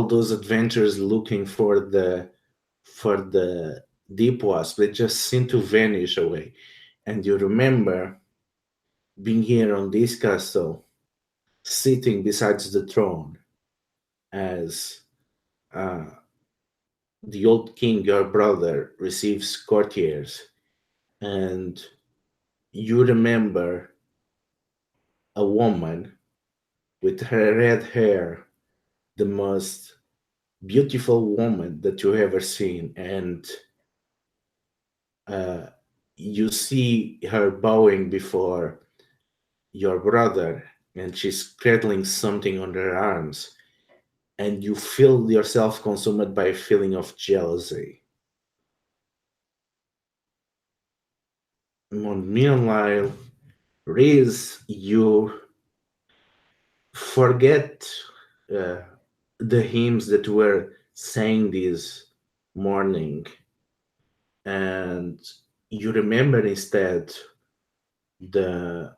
those adventures looking for the deep wasp, they just seem to vanish away. And you remember being here on this castle, sitting beside the throne as the old king, your brother, receives courtiers, and you remember a woman with her red hair, the most beautiful woman that you ever seen, and you see her bowing before your brother, and she's cradling something on her arms, and you feel yourself consumed by a feeling of jealousy. Meanwhile, Riz, you forget the hymns that were sang this morning, and you remember instead the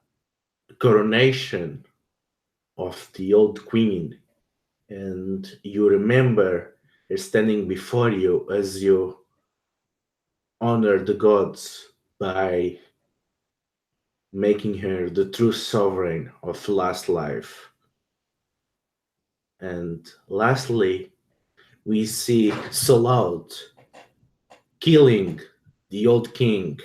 coronation of the old queen, and you remember her standing before you as you honor the gods by making her the true sovereign of Lastlife. And lastly, we see Solout killing the old king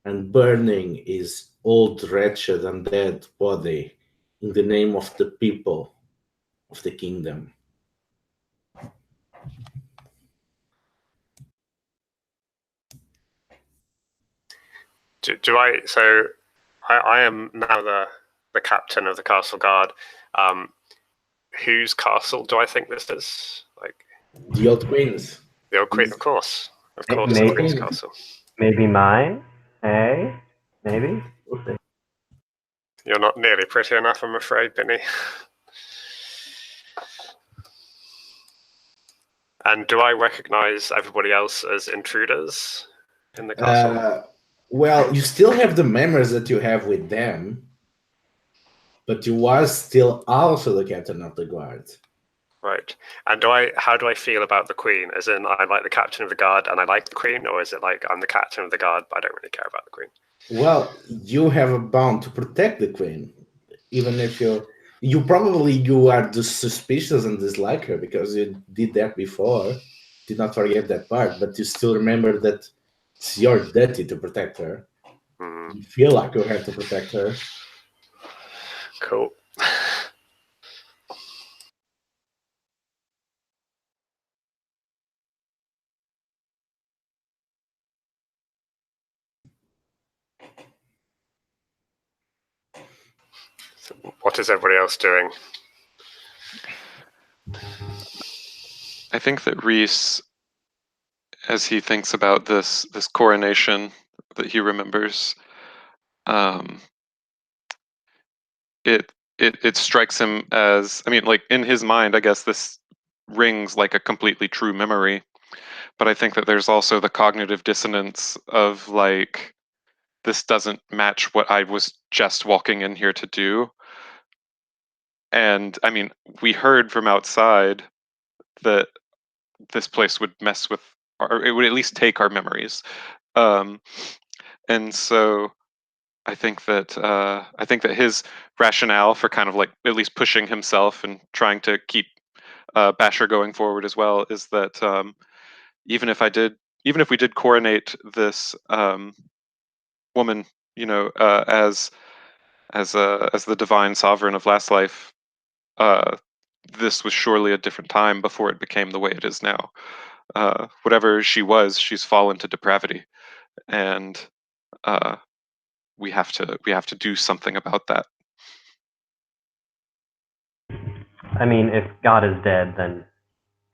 and burning his old, wretched, undead body in the name of the people of the kingdom. Do I? So I am now the captain of the castle guard. Whose castle do I think this is? Like The old queens. the old queen, of course, Maybe- the queen's castle. Maybe mine? Hey? Maybe? We'll see. You're not nearly pretty enough, I'm afraid, Binny. And do I recognize everybody else as intruders in the castle? Well, you still have the memories that you have with them, but you was still also the captain of the guard. Right. And how do I feel about the queen? As in, I'm like the captain of the guard and I like the queen, or is it like I'm the captain of the guard but I don't really care about the queen? Well, you have a bond to protect the queen, even if you are just suspicious and dislike her because you did that before. Did not forget that part, but you still remember that it's your duty to protect her. You feel like you have to protect her. Cool. So what is everybody else doing? I think that Reese, as he thinks about this coronation that he remembers, it strikes him as, I mean, like in his mind, I guess this rings like a completely true memory, but I think that there's also the cognitive dissonance of like, this doesn't match what I was just walking in here to do. And I mean, we heard from outside that this place would mess with, or it would at least take our memories. And so I think that his rationale for kind of like at least pushing himself and trying to keep Basher going forward as well is that even if we did coronate this woman, you know, as the divine sovereign of Lastlife, this was surely a different time before it became the way it is now. Whatever she was, she's fallen to depravity, and we have to do something about that. I mean, if God is dead, then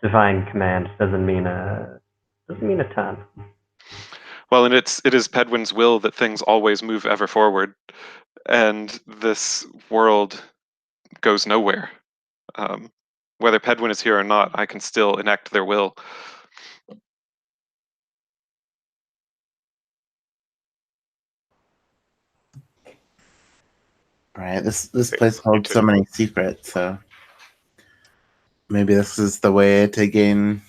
divine command doesn't mean a ton. Well, and it is Pedwin's will that things always move ever forward, and this world goes nowhere. Whether Pedwin is here or not, I can still enact their will. Right. This place holds so many secrets, so maybe this is the way to gain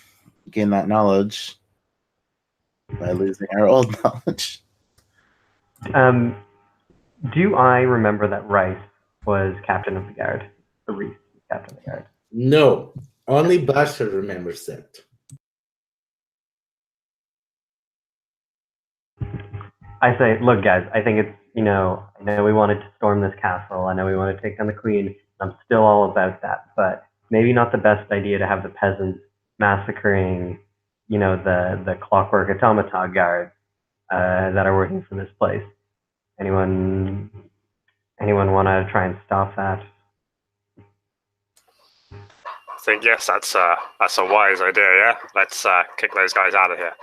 that knowledge by losing our old knowledge. Do I remember that Rice was captain of the guard? Or Reese was captain of the guard? No, only Basher remembers that. I say, look, guys, I think it's, I know we wanted to storm this castle. I know we want to take down the queen. I'm still all about that, but maybe not the best idea to have the peasants massacring, the clockwork automata guards that are working for this place. Anyone want to try and stop that? I think yes, that's a wise idea. Yeah, let's kick those guys out of here.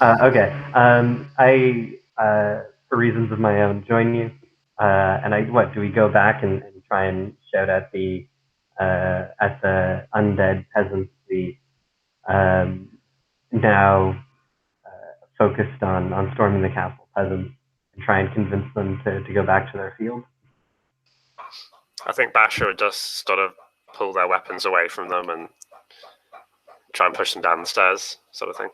Okay. I, for reasons of my own, join you. And do we go back and try and shout at the undead peasants, the now focused on storming the castle peasants, and try and convince them to go back to their field? I think Basher would just sort of pull their weapons away from them and try and push them down the stairs, sort of thing.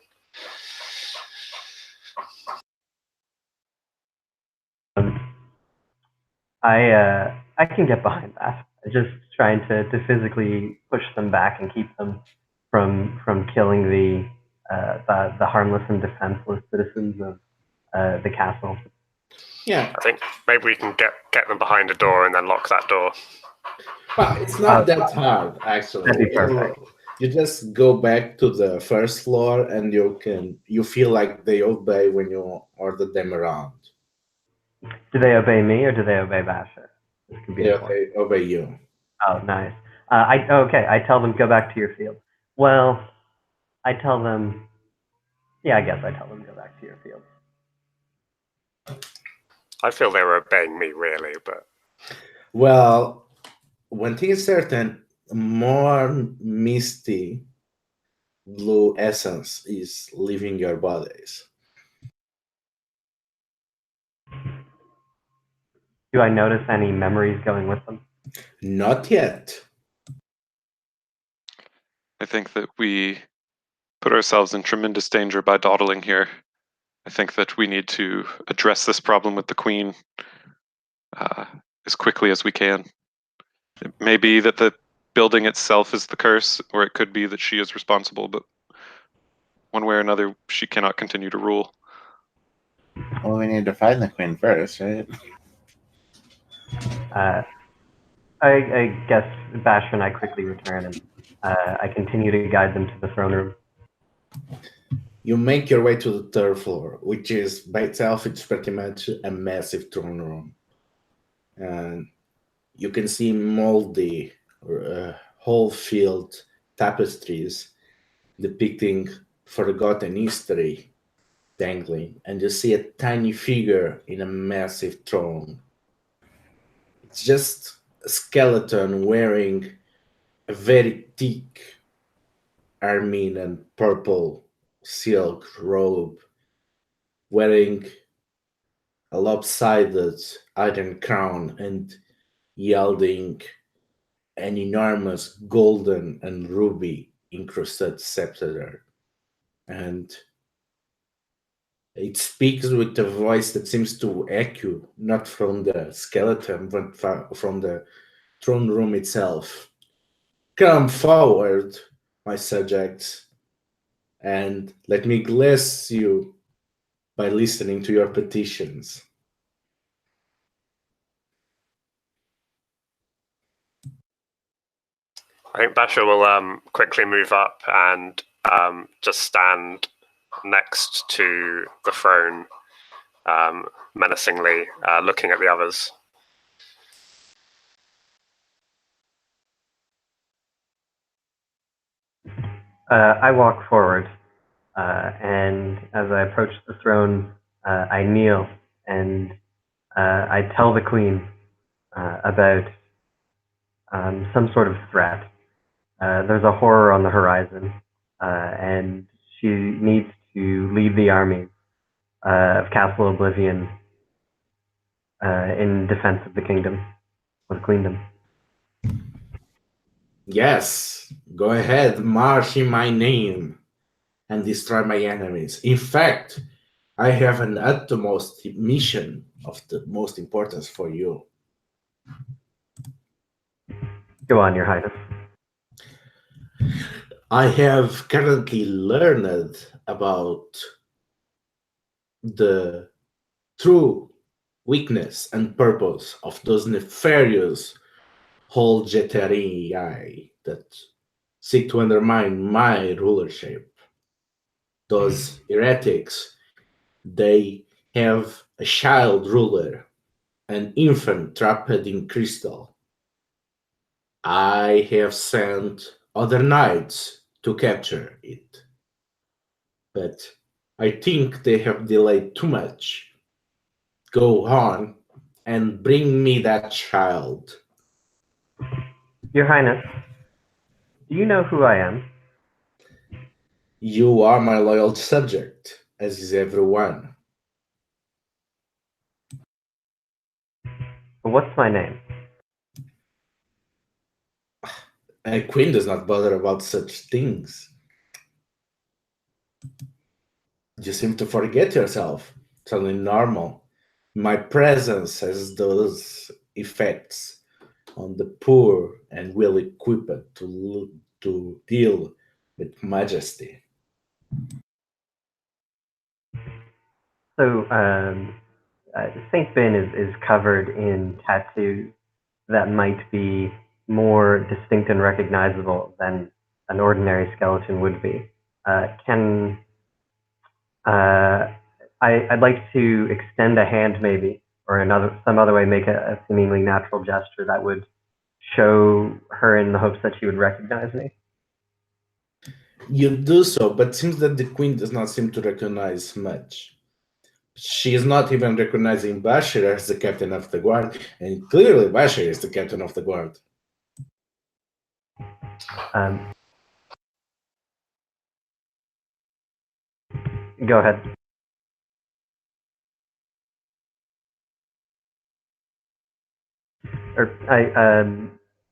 I can get behind that. just trying to physically push them back and keep them from killing the harmless and defenseless citizens of the castle. Yeah, I think maybe we can get them behind a door and then lock that door. but it's not that hard, actually. That'd be perfect. You just go back to the first floor, and you feel like they obey when you order them around. Do they obey me or do they obey Basher? This could be important. They obey you. Oh, nice. I tell them go back to your field. Well, I tell them. Yeah, I guess I tell them go back to your field. I feel they were obeying me, really, but... Well, one thing is certain, more misty blue essence is leaving your bodies. Do I notice any memories going with them? Not yet. I think that we put ourselves in tremendous danger by dawdling here. I think that we need to address this problem with the Queen as quickly as we can. It may be that the building itself is the curse, or it could be that she is responsible, but one way or another, she cannot continue to rule. Well, we need to find the Queen first, right? I guess Basher and I quickly return, and I continue to guide them to the throne room. You make your way to the third floor, which is by itself, it's pretty much a massive throne room. And you can see moldy, whole-field tapestries depicting forgotten history dangling, and you see a tiny figure in a massive throne. It's just a skeleton wearing a very thick ermine and purple silk robe, wearing a lopsided iron crown and yielding an enormous golden and ruby encrusted scepter. And it speaks with a voice that seems to echo not from the skeleton but from the throne room itself. Come forward, my subjects, and let me bless you by listening to your petitions. I think Basher will quickly move up and just stand next to the throne, menacingly, looking at the others. I walk forward, and as I approach the throne, I kneel and I tell the Queen about some sort of threat. There's a horror on the horizon, and she needs to lead the army of Castle Oblivion in defense of the kingdom, or the queendom. Yes, go ahead, march in my name and destroy my enemies. In fact, I have an utmost mission of the most importance for you. Go on, Your Highness. I have currently learned about the true weakness and purpose of those nefarious Hol'Jethariae that seek to undermine my rulership. Those heretics, they have a child ruler, an infant trapped in crystal. I have sent other knights to capture it, but I think they have delayed too much. Go on and bring me that child. Your Highness, do you know who I am? You are my loyal subject, as is everyone. What's my name? A queen does not bother about such things. You seem to forget yourself. It's only normal. My presence has those effects on the poor and well equipped to deal with majesty. So Saint Ben is covered in tattoos that might be more distinct and recognizable than an ordinary skeleton would be. I'd like to extend a hand, maybe, or some other way, make a seemingly natural gesture that would show her in the hopes that she would recognize me. You do so, but seems that the queen does not seem to recognize much. She is not even recognizing Bashir as the captain of the guard, and clearly Bashir is the captain of the guard. Go ahead.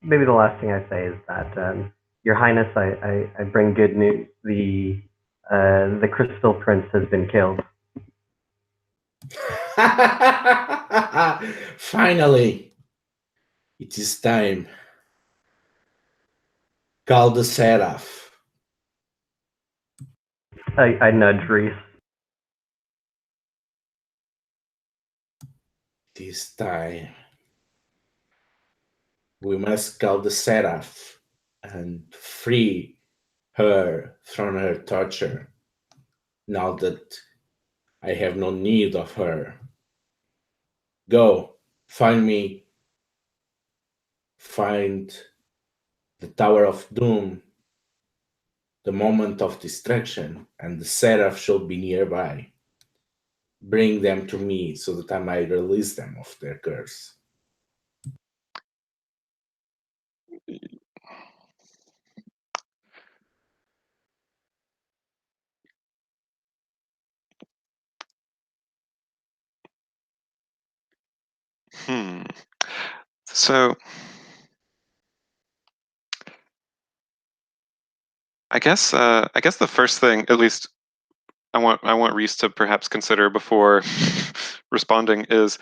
Maybe the last thing I say is that, Your Highness, I bring good news. The Crystal Prince has been killed. Finally, it is time. Call the Seraph. I nudge Reese. This time, we must call the Seraph and free her from her torture, now that I have no need of her. Go, find the Tower of Doom, the moment of distraction, and the Seraph shall be nearby. Bring them to me so that I might release them of their curse. So I guess the first thing, at least I want Reese to perhaps consider before responding, is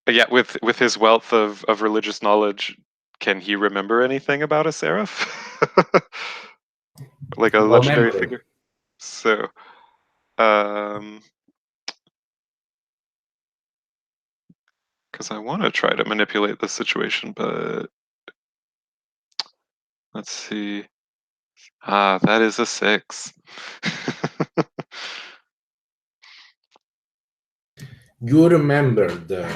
with his wealth of religious knowledge, can he remember anything about a seraph? Like a legendary figure? So because I want to try to manipulate the situation, but let's see. That is a 6. You remember the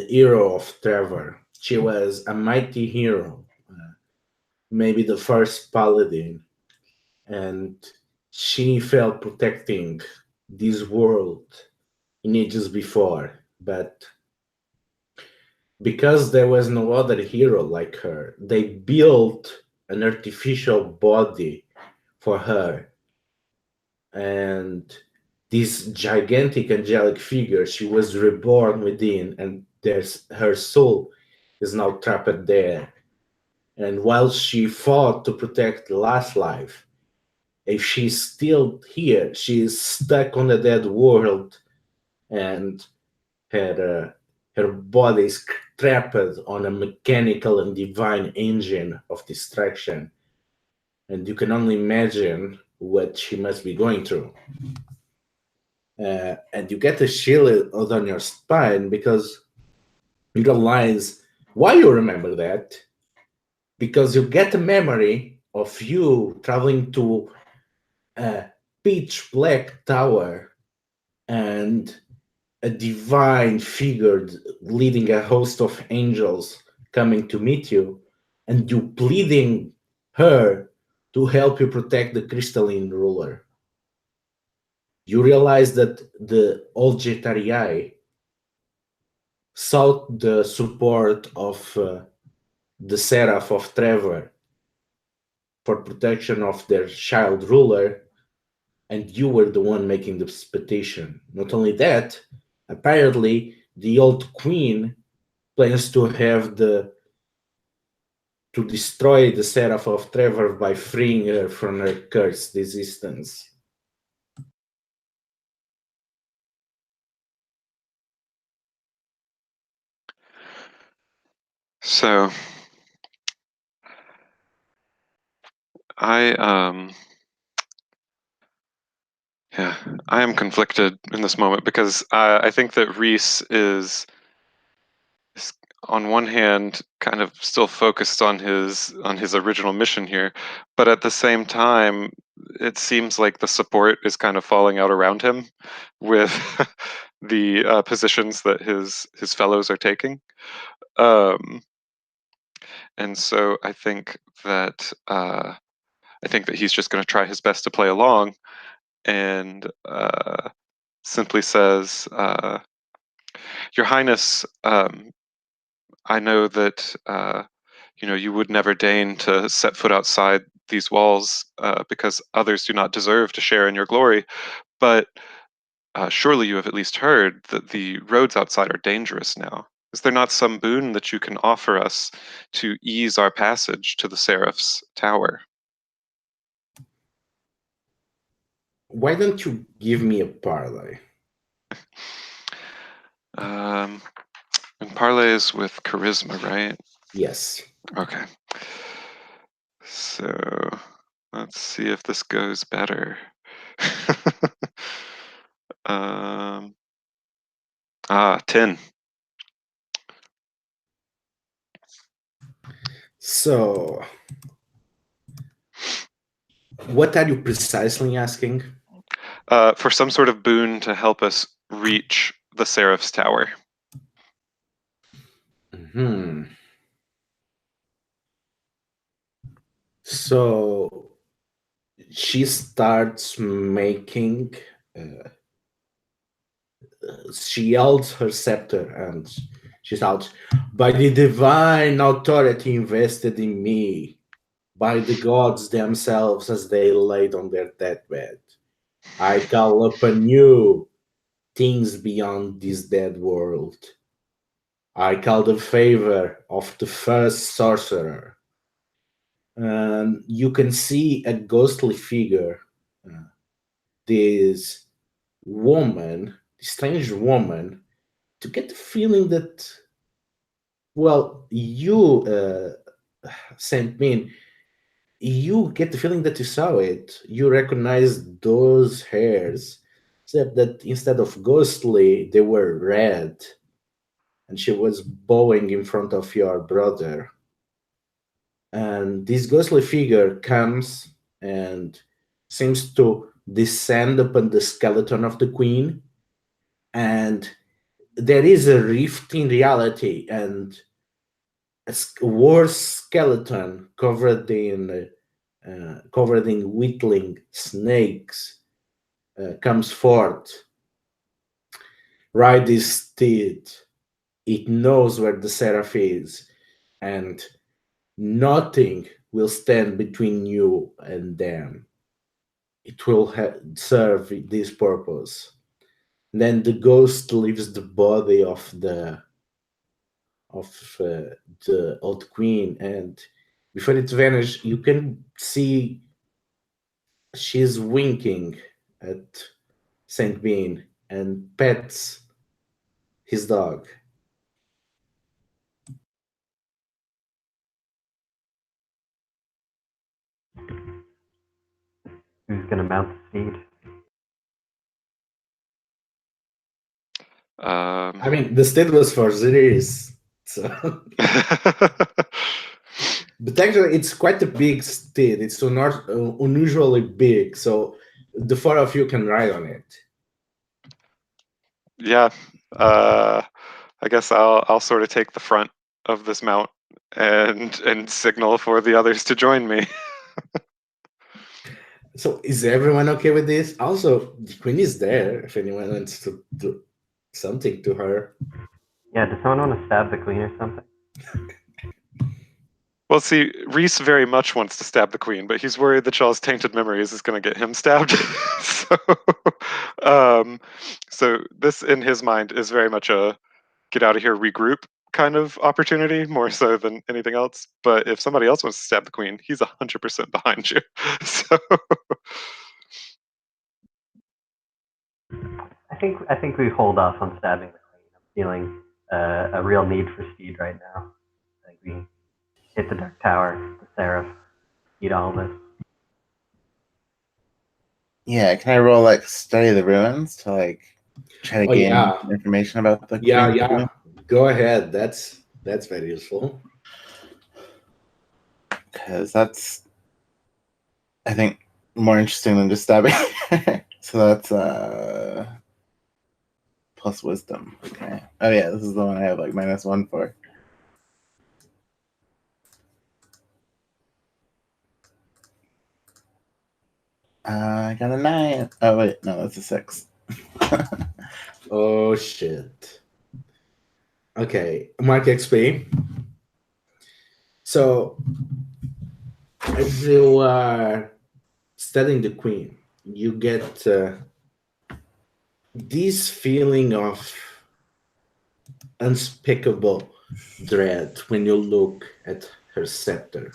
hero of Trevor. She was a mighty hero, maybe the first paladin, and she felt protecting this world in ages before, but because there was no other hero like her, they built an artificial body for her. And this gigantic angelic figure, she was reborn within, and her soul is now trapped there. And while she fought to protect Lastlife, if she's still here, she is stuck on the dead world, and her body is trapped on a mechanical and divine engine of distraction. And you can only imagine what she must be going through. And you get a shield on your spine because you realize why you remember that. Because you get a memory of you traveling to a pitch black tower and a divine figure leading a host of angels coming to meet you, and you pleading her to help you protect the crystalline ruler. You realize that the Hol'Jethariae sought the support of the Seraph of Trevor for protection of their child ruler, and you were the one making this petition. Not only that, apparently the old queen plans to destroy the Seraph of Trevor by freeing her from her cursed existence. So I yeah, I am conflicted in this moment because I think that Reese is on one hand kind of still focused on his original mission here, but at the same time it seems like the support is kind of falling out around him with the positions that his fellows are taking. And so I think that he's just going to try his best to play along and simply says, "Your Highness, I know that you would never deign to set foot outside these walls because others do not deserve to share in your glory. But surely you have at least heard that the roads outside are dangerous now. Is there not some boon that you can offer us to ease our passage to the Seraph's tower?" Why don't you give me a parlay? And parlay is with charisma, right? Yes. Okay. So let's see if this goes better. 10. So, what are you precisely asking? For some sort of boon to help us reach the Seraph's tower. So, she starts making. She holds her scepter and she shouts, "By the divine authority invested in me, by the gods themselves as they laid on their deathbed, I call upon you, things beyond this dead world. I call the favor of the first sorcerer." And you can see a ghostly figure, this woman, this strange woman, to get the feeling that, well, you, Saint Min, you get the feeling that you saw it. You recognize those hairs, except that instead of ghostly, they were red. And she was bowing in front of your brother. And this ghostly figure comes and seems to descend upon the skeleton of the queen. And there is a rift in reality, and a worse skeleton covered in whittling snakes comes forth. Ride this steed. It knows where the seraph is, and nothing will stand between you and them. It will serve this purpose. Then the ghost leaves the body of the old queen, and before it vanishes, you can see she's winking at Saint Bean and pets his dog. Who's going to mount the steed? I mean, the steed was for Ziris, so. But actually, it's quite a big steed. It's unusually big, so the four of you can ride on it. Yeah. I guess I'll sort of take the front of this mount and signal for the others to join me. So is everyone okay with this? Also, the queen is there if anyone wants to do something to her. Yeah, does someone want to stab the queen or something? Well, see, Reese very much wants to stab the queen, but he's worried that Shaw's tainted memories is going to get him stabbed. So this, in his mind, is very much a get out of here, regroup kind of opportunity, more so than anything else. But if somebody else wants to stab the queen, he's 100% behind you. So I think we hold off on stabbing the queen. I'm feeling a real need for speed right now. I think we hit the Dark Tower, the Seraph, eat all this. Yeah, can I roll like study the ruins to like try to Oh, gain yeah. information about the Yeah, Queen's yeah. ruin? Go ahead. That's very useful. Because that's, I think, more interesting than just stabbing. So that's plus wisdom. Okay. Oh yeah, this is the one I have like -1 for. I got a 9. Oh wait, no, that's a 6. Oh shit. Okay, mark XP. So as you are studying the queen, you get this feeling of unspeakable dread when you look at her scepter.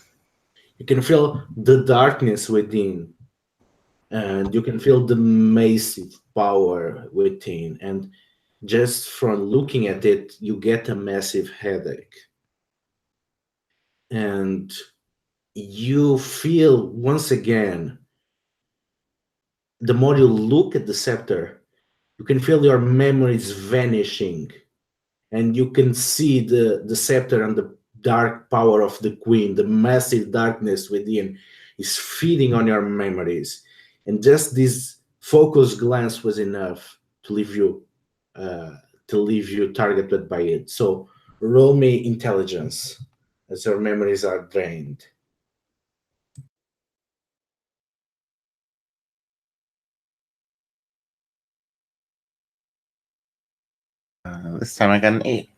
You can feel the darkness within, and you can feel the massive power within. And just from looking at it, you get a massive headache. And you feel once again, the more you look at the scepter, you can feel your memories vanishing, and you can see the scepter and the dark power of the queen, the massive darkness within is feeding on your memories. And just this focused glance was enough to leave you targeted by it. So roll me intelligence as your memories are drained. This time I got an 8.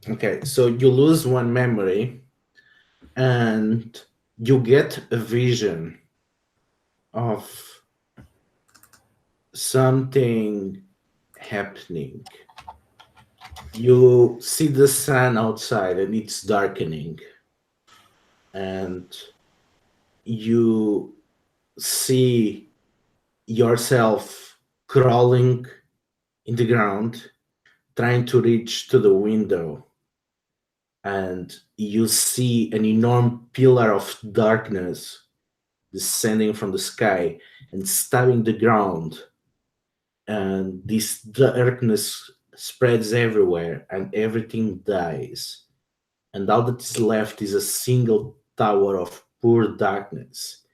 Okay, so you lose one memory and you get a vision of something happening. You see the sun outside and it's darkening, and you see yourself crawling in the ground, trying to reach to the window, and you see an enormous pillar of darkness descending from the sky and stabbing the ground, and this darkness spreads everywhere and everything dies, and all that is left is a single tower of pure darkness.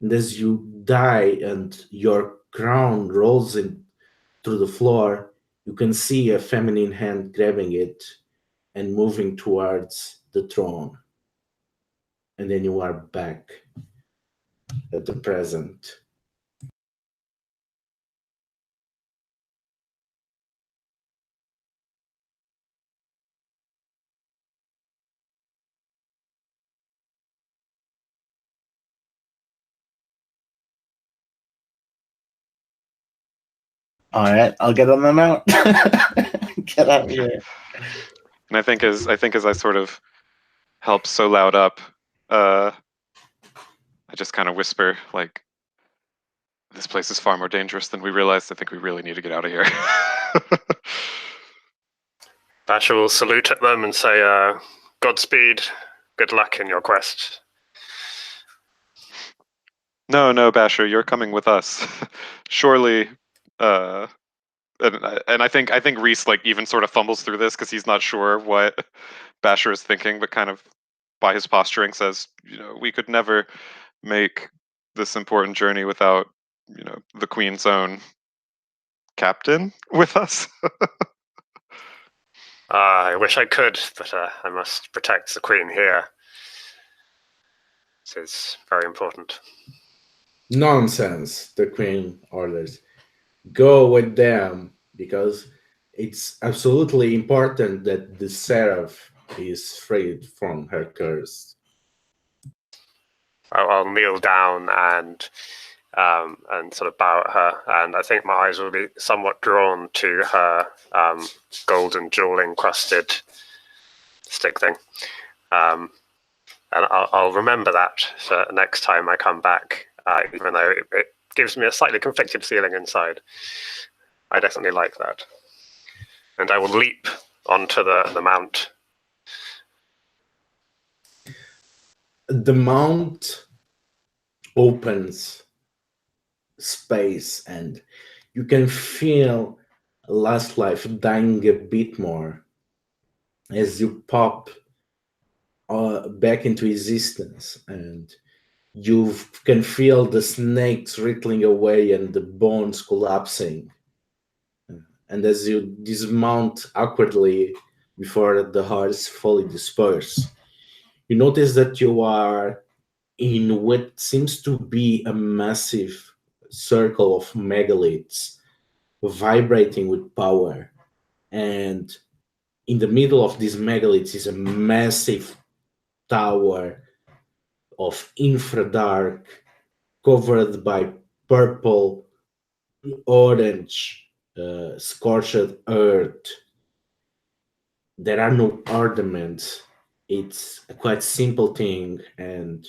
And as you die and your crown rolls in through the floor, you can see a feminine hand grabbing it and moving towards the throne. And then you are back at the present. All right, I'll get on the mount. Get out of here. And I think as I sort of help so loud up, I just kind of whisper like, "This place is far more dangerous than we realized. I think we really need to get out of here." Basher will salute at them and say, "Godspeed. Good luck in your quest." No, Basher, you're coming with us. Surely, and I think Reese like even sort of fumbles through this because he's not sure what Basher is thinking, but kind of by his posturing says, we could never make this important journey without, the Queen's own captain with us. I wish I could, but I must protect the Queen here. This is very important. Nonsense, the queen orders. Go with them, because it's absolutely important that the seraph is freed from her curse. I'll kneel down and sort of bow at her, and I think my eyes will be somewhat drawn to her golden jewel encrusted stick thing, and I'll remember that for next time I come back, even though it gives me a slightly conflicted feeling inside. I definitely like that. And I will leap onto the mount. The mount opens space, and you can feel Lastlife dying a bit more as you pop back into existence, and you can feel the snakes wriggling away and the bones collapsing. And as you dismount awkwardly before the horse fully disperse, you notice that you are in what seems to be a massive circle of megaliths vibrating with power. And in the middle of these megaliths is a massive tower of infra-dark, covered by purple, orange, scorched earth. There are no ornaments. It's a quite simple thing, and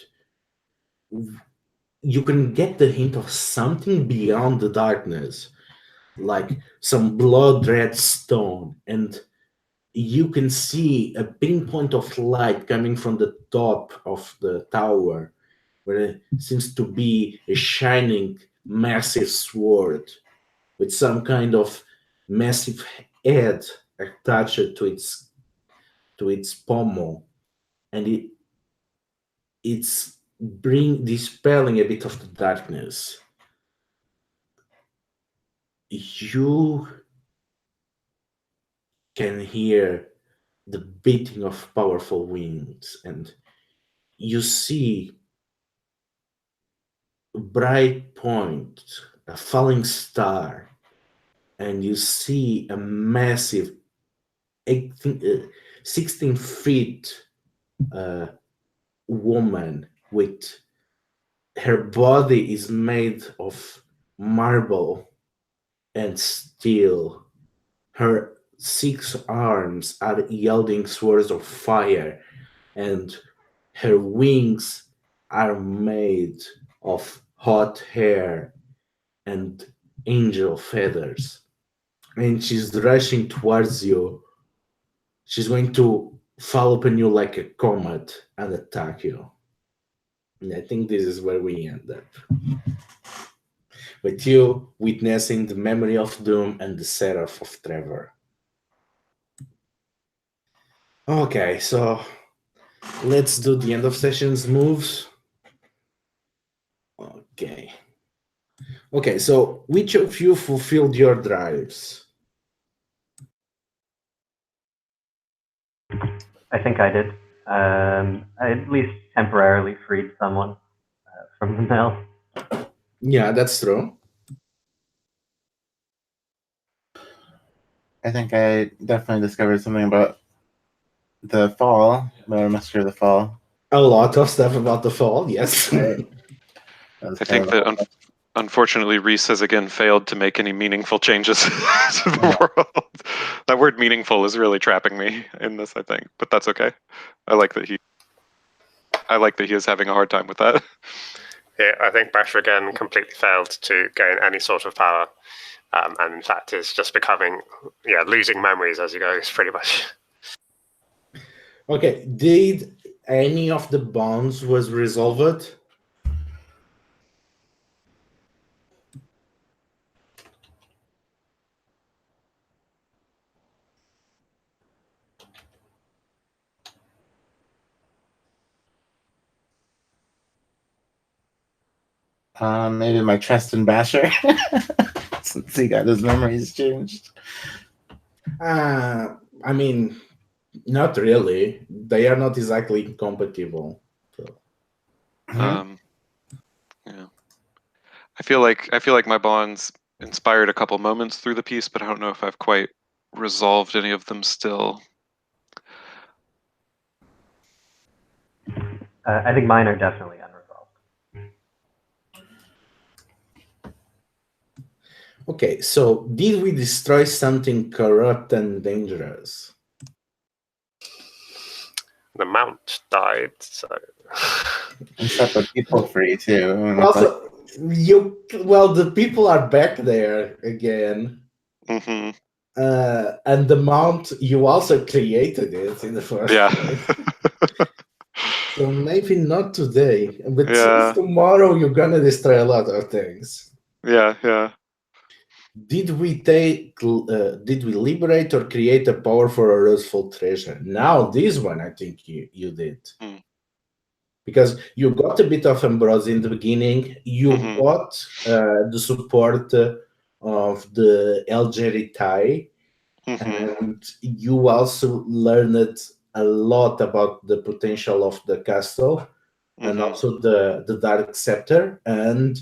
you can get the hint of something beyond the darkness, like some blood red stone, and you can see a pinpoint of light coming from the top of the tower, where it seems to be a shining, massive sword with some kind of massive head attached to its pommel, and it's dispelling a bit of the darkness. You can hear the beating of powerful wings, and you see a bright point, a falling star, and you see a massive 16 feet woman with her body is made of marble and steel. Her 6 arms are yielding swords of fire, and her wings are made of hot hair and angel feathers. And she's rushing towards you. She's going to fall upon you like a comet and attack you. And I think this is where we end up. With you witnessing the memory of Doom and the Seraph of Trevor. Okay, so let's do the end of sessions moves. Okay, so which of you fulfilled your drives? I think I did. I at least temporarily freed someone from the mill. Yeah, that's true. I think I definitely discovered something about the fall, about a Master of the Fall. A lot of stuff about the fall, yes. Right. I think that unfortunately Reese has again failed to make any meaningful changes to the world. That word "meaningful" is really trapping me in this, I think, but that's okay. I like that he is having a hard time with that. Yeah, I think Basher again completely failed to gain any sort of power, and in fact is just becoming, losing memories as he goes, pretty much. Okay, did any of the bonds was resolved? Maybe my trust in Basher, since he got his memories changed. I mean, not really. They are not exactly incompatible. So. Yeah. I feel like my bonds inspired a couple moments through the piece, but I don't know if I've quite resolved any of them still. I think mine are definitely unresolved. Okay, so did we destroy something corrupt and dangerous? The mount died, so... And set the people free, too. Also, The people are back there again. Mm-hmm. And the mount, you also created it in the first place. So maybe not today, but since tomorrow you're gonna destroy a lot of things. Yeah. Did we liberate or create a powerful or useful treasure? Now this one, I think you did. Because you got a bit of ambrosia in the beginning. You got the support of the Hol'Jethariae, and you also learned a lot about the potential of the castle and also the Dark Scepter. And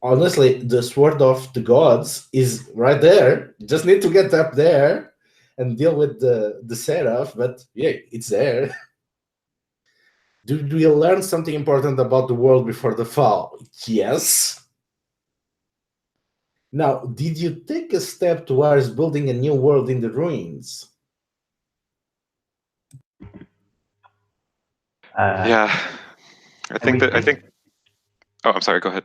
honestly, the Sword of the Gods is right there. You just need to get up there and deal with the Seraph, but yeah, it's there. Did we learn something important about the world before the fall? Yes. Now, did you take a step towards building a new world in the ruins? I think. Oh, I'm sorry. Go ahead.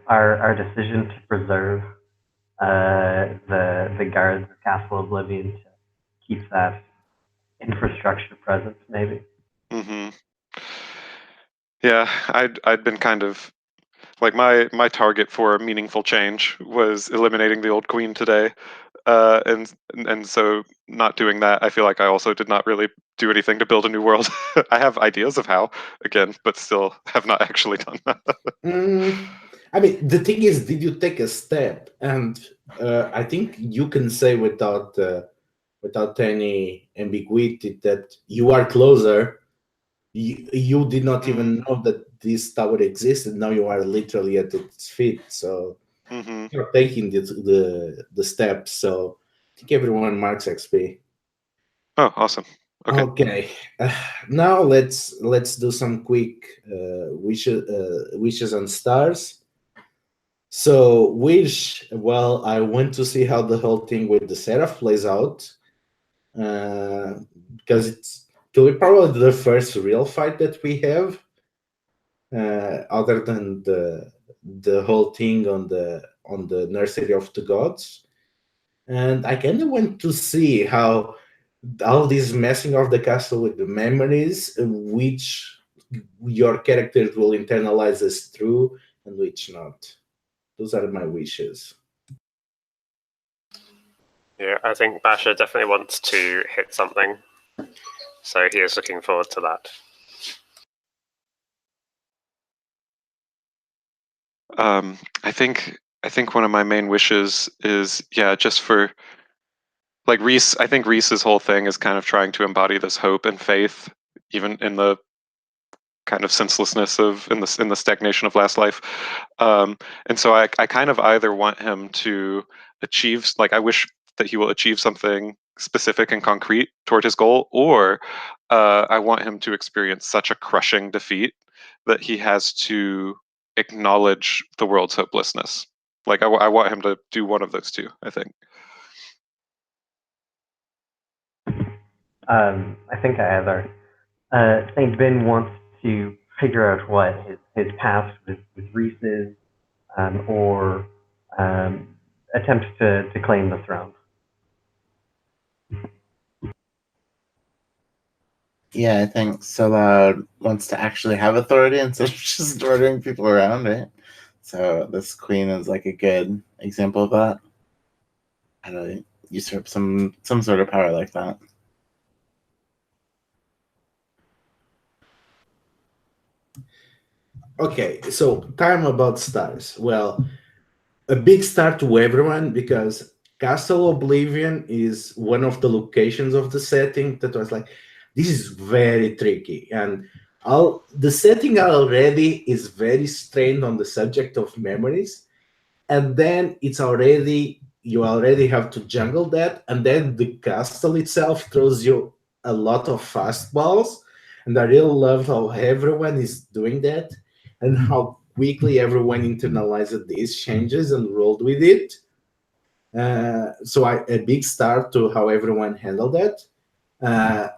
Our decision to preserve the guards of Castle Oblivion to keep that infrastructure present, maybe. Yeah, I'd been kind of like my target for meaningful change was eliminating the old queen today, and so not doing that, I feel like I also did not really do anything to build a new world. I have ideas of how, again, but still have not actually done that. I mean, the thing is, did you take a step? And I think you can say without any ambiguity that you are closer. You did not even know that this tower existed. Now you are literally at its feet. So you're taking the steps. So I think everyone marks XP. Oh, awesome. Okay. Now let's do some quick wishes and stars. So wish, well, I went to see how the whole thing with the Seraph plays out, because it's probably the first real fight that we have, other than the whole thing on the Nursery of the Gods. And I kind of went to see how all this messing of the castle with the memories, which your characters will internalize as true and which not. Those are my wishes. Yeah, I think Basher definitely wants to hit something, so he is looking forward to that. I think one of my main wishes is just for like Reese. I think Reese's whole thing is kind of trying to embody this hope and faith, even in the kind of senselessness of in the stagnation of last life. And so I kind of either want him to achieve, like I wish that he will achieve something specific and concrete toward his goal, or I want him to experience such a crushing defeat that he has to acknowledge the world's hopelessness. Like I want him to do one of those two, I think. I think I either think Ben wants to figure out what his path with Reese is, or attempt to claim the throne. Yeah, I think Solad wants to actually have authority instead of just ordering people around, right? So this queen is like a good example of that. How to usurp some sort of power like that. Okay, so time about stars. Well, a big star to everyone, because Castle Oblivion is one of the locations of the setting that was like, this is very tricky. And the setting already is very strained on the subject of memories. And then you already have to jungle that. And then the castle itself throws you a lot of fastballs. And I really love how everyone is doing that and how quickly everyone internalized these changes and rolled with it. So a big star to how everyone handled that.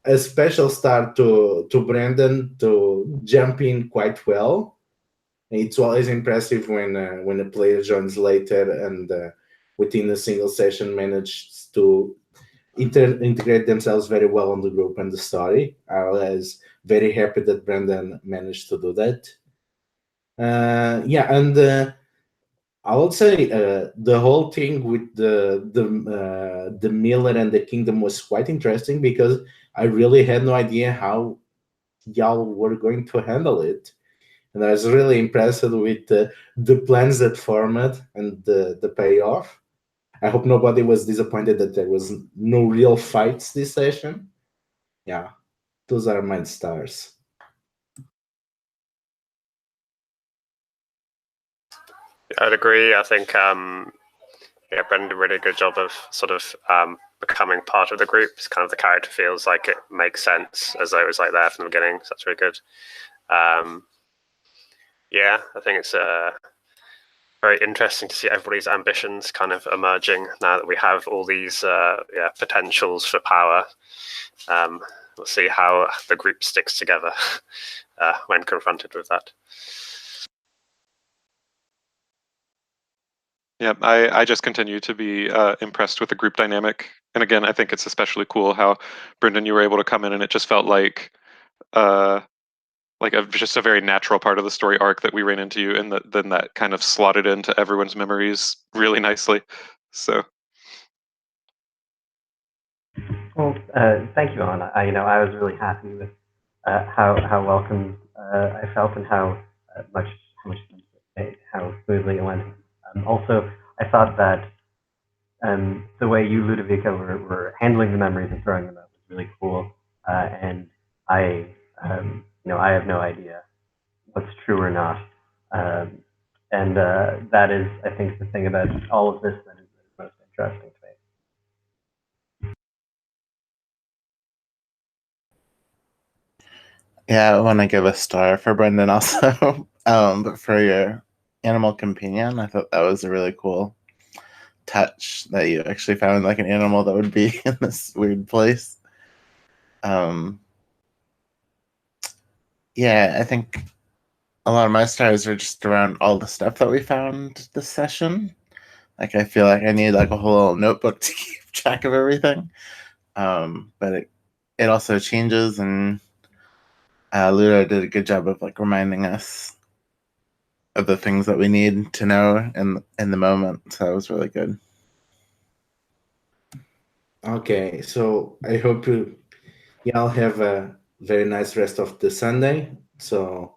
A special star to Brandon to jump in quite well It's always impressive when a player joins later and within a single session manages to integrate themselves very well on the group and the story. I was very happy that Brandon managed to do that. I would say the whole thing with the Miller and the Kingdom was quite interesting because I really had no idea how y'all were going to handle it, and I was really impressed with the plans that formed and the payoff. I hope nobody was disappointed that there was no real fights this session. Yeah, those are my stars. I'd agree. I think Brendan did a really good job of sort of becoming part of the group. It's kind of the character feels like it makes sense as though it was like there from the beginning. So that's really good. Yeah, I think it's very interesting to see everybody's ambitions kind of emerging now that we have all these potentials for power. We'll see how the group sticks together when confronted with that. Yeah, I just continue to be impressed with the group dynamic. And again, I think it's especially cool how, Brendan, you were able to come in and it just felt like just a very natural part of the story arc that we ran into you, and then that kind of slotted into everyone's memories really nicely. So. Well, thank you, Alan. I was really happy with how welcome I felt and how smoothly it went. Also, I thought that the way you, Ludovica, were handling the memories and throwing them out was really cool. And I have no idea what's true or not. And that is, I think, the thing about all of this that is most interesting to me. Yeah, I want to give a star for Brendan also. But for your animal companion, I thought that was a really cool touch that you actually found like an animal that would be in this weird place. Yeah, I think a lot of my stars are just around all the stuff that we found this session. Like I feel like I need like a whole notebook to keep track of everything. But it also changes, and Ludo did a good job of like reminding us of the things that we need to know in the moment. So it was really good. Okay, so I hope y'all have a very nice rest of the Sunday. So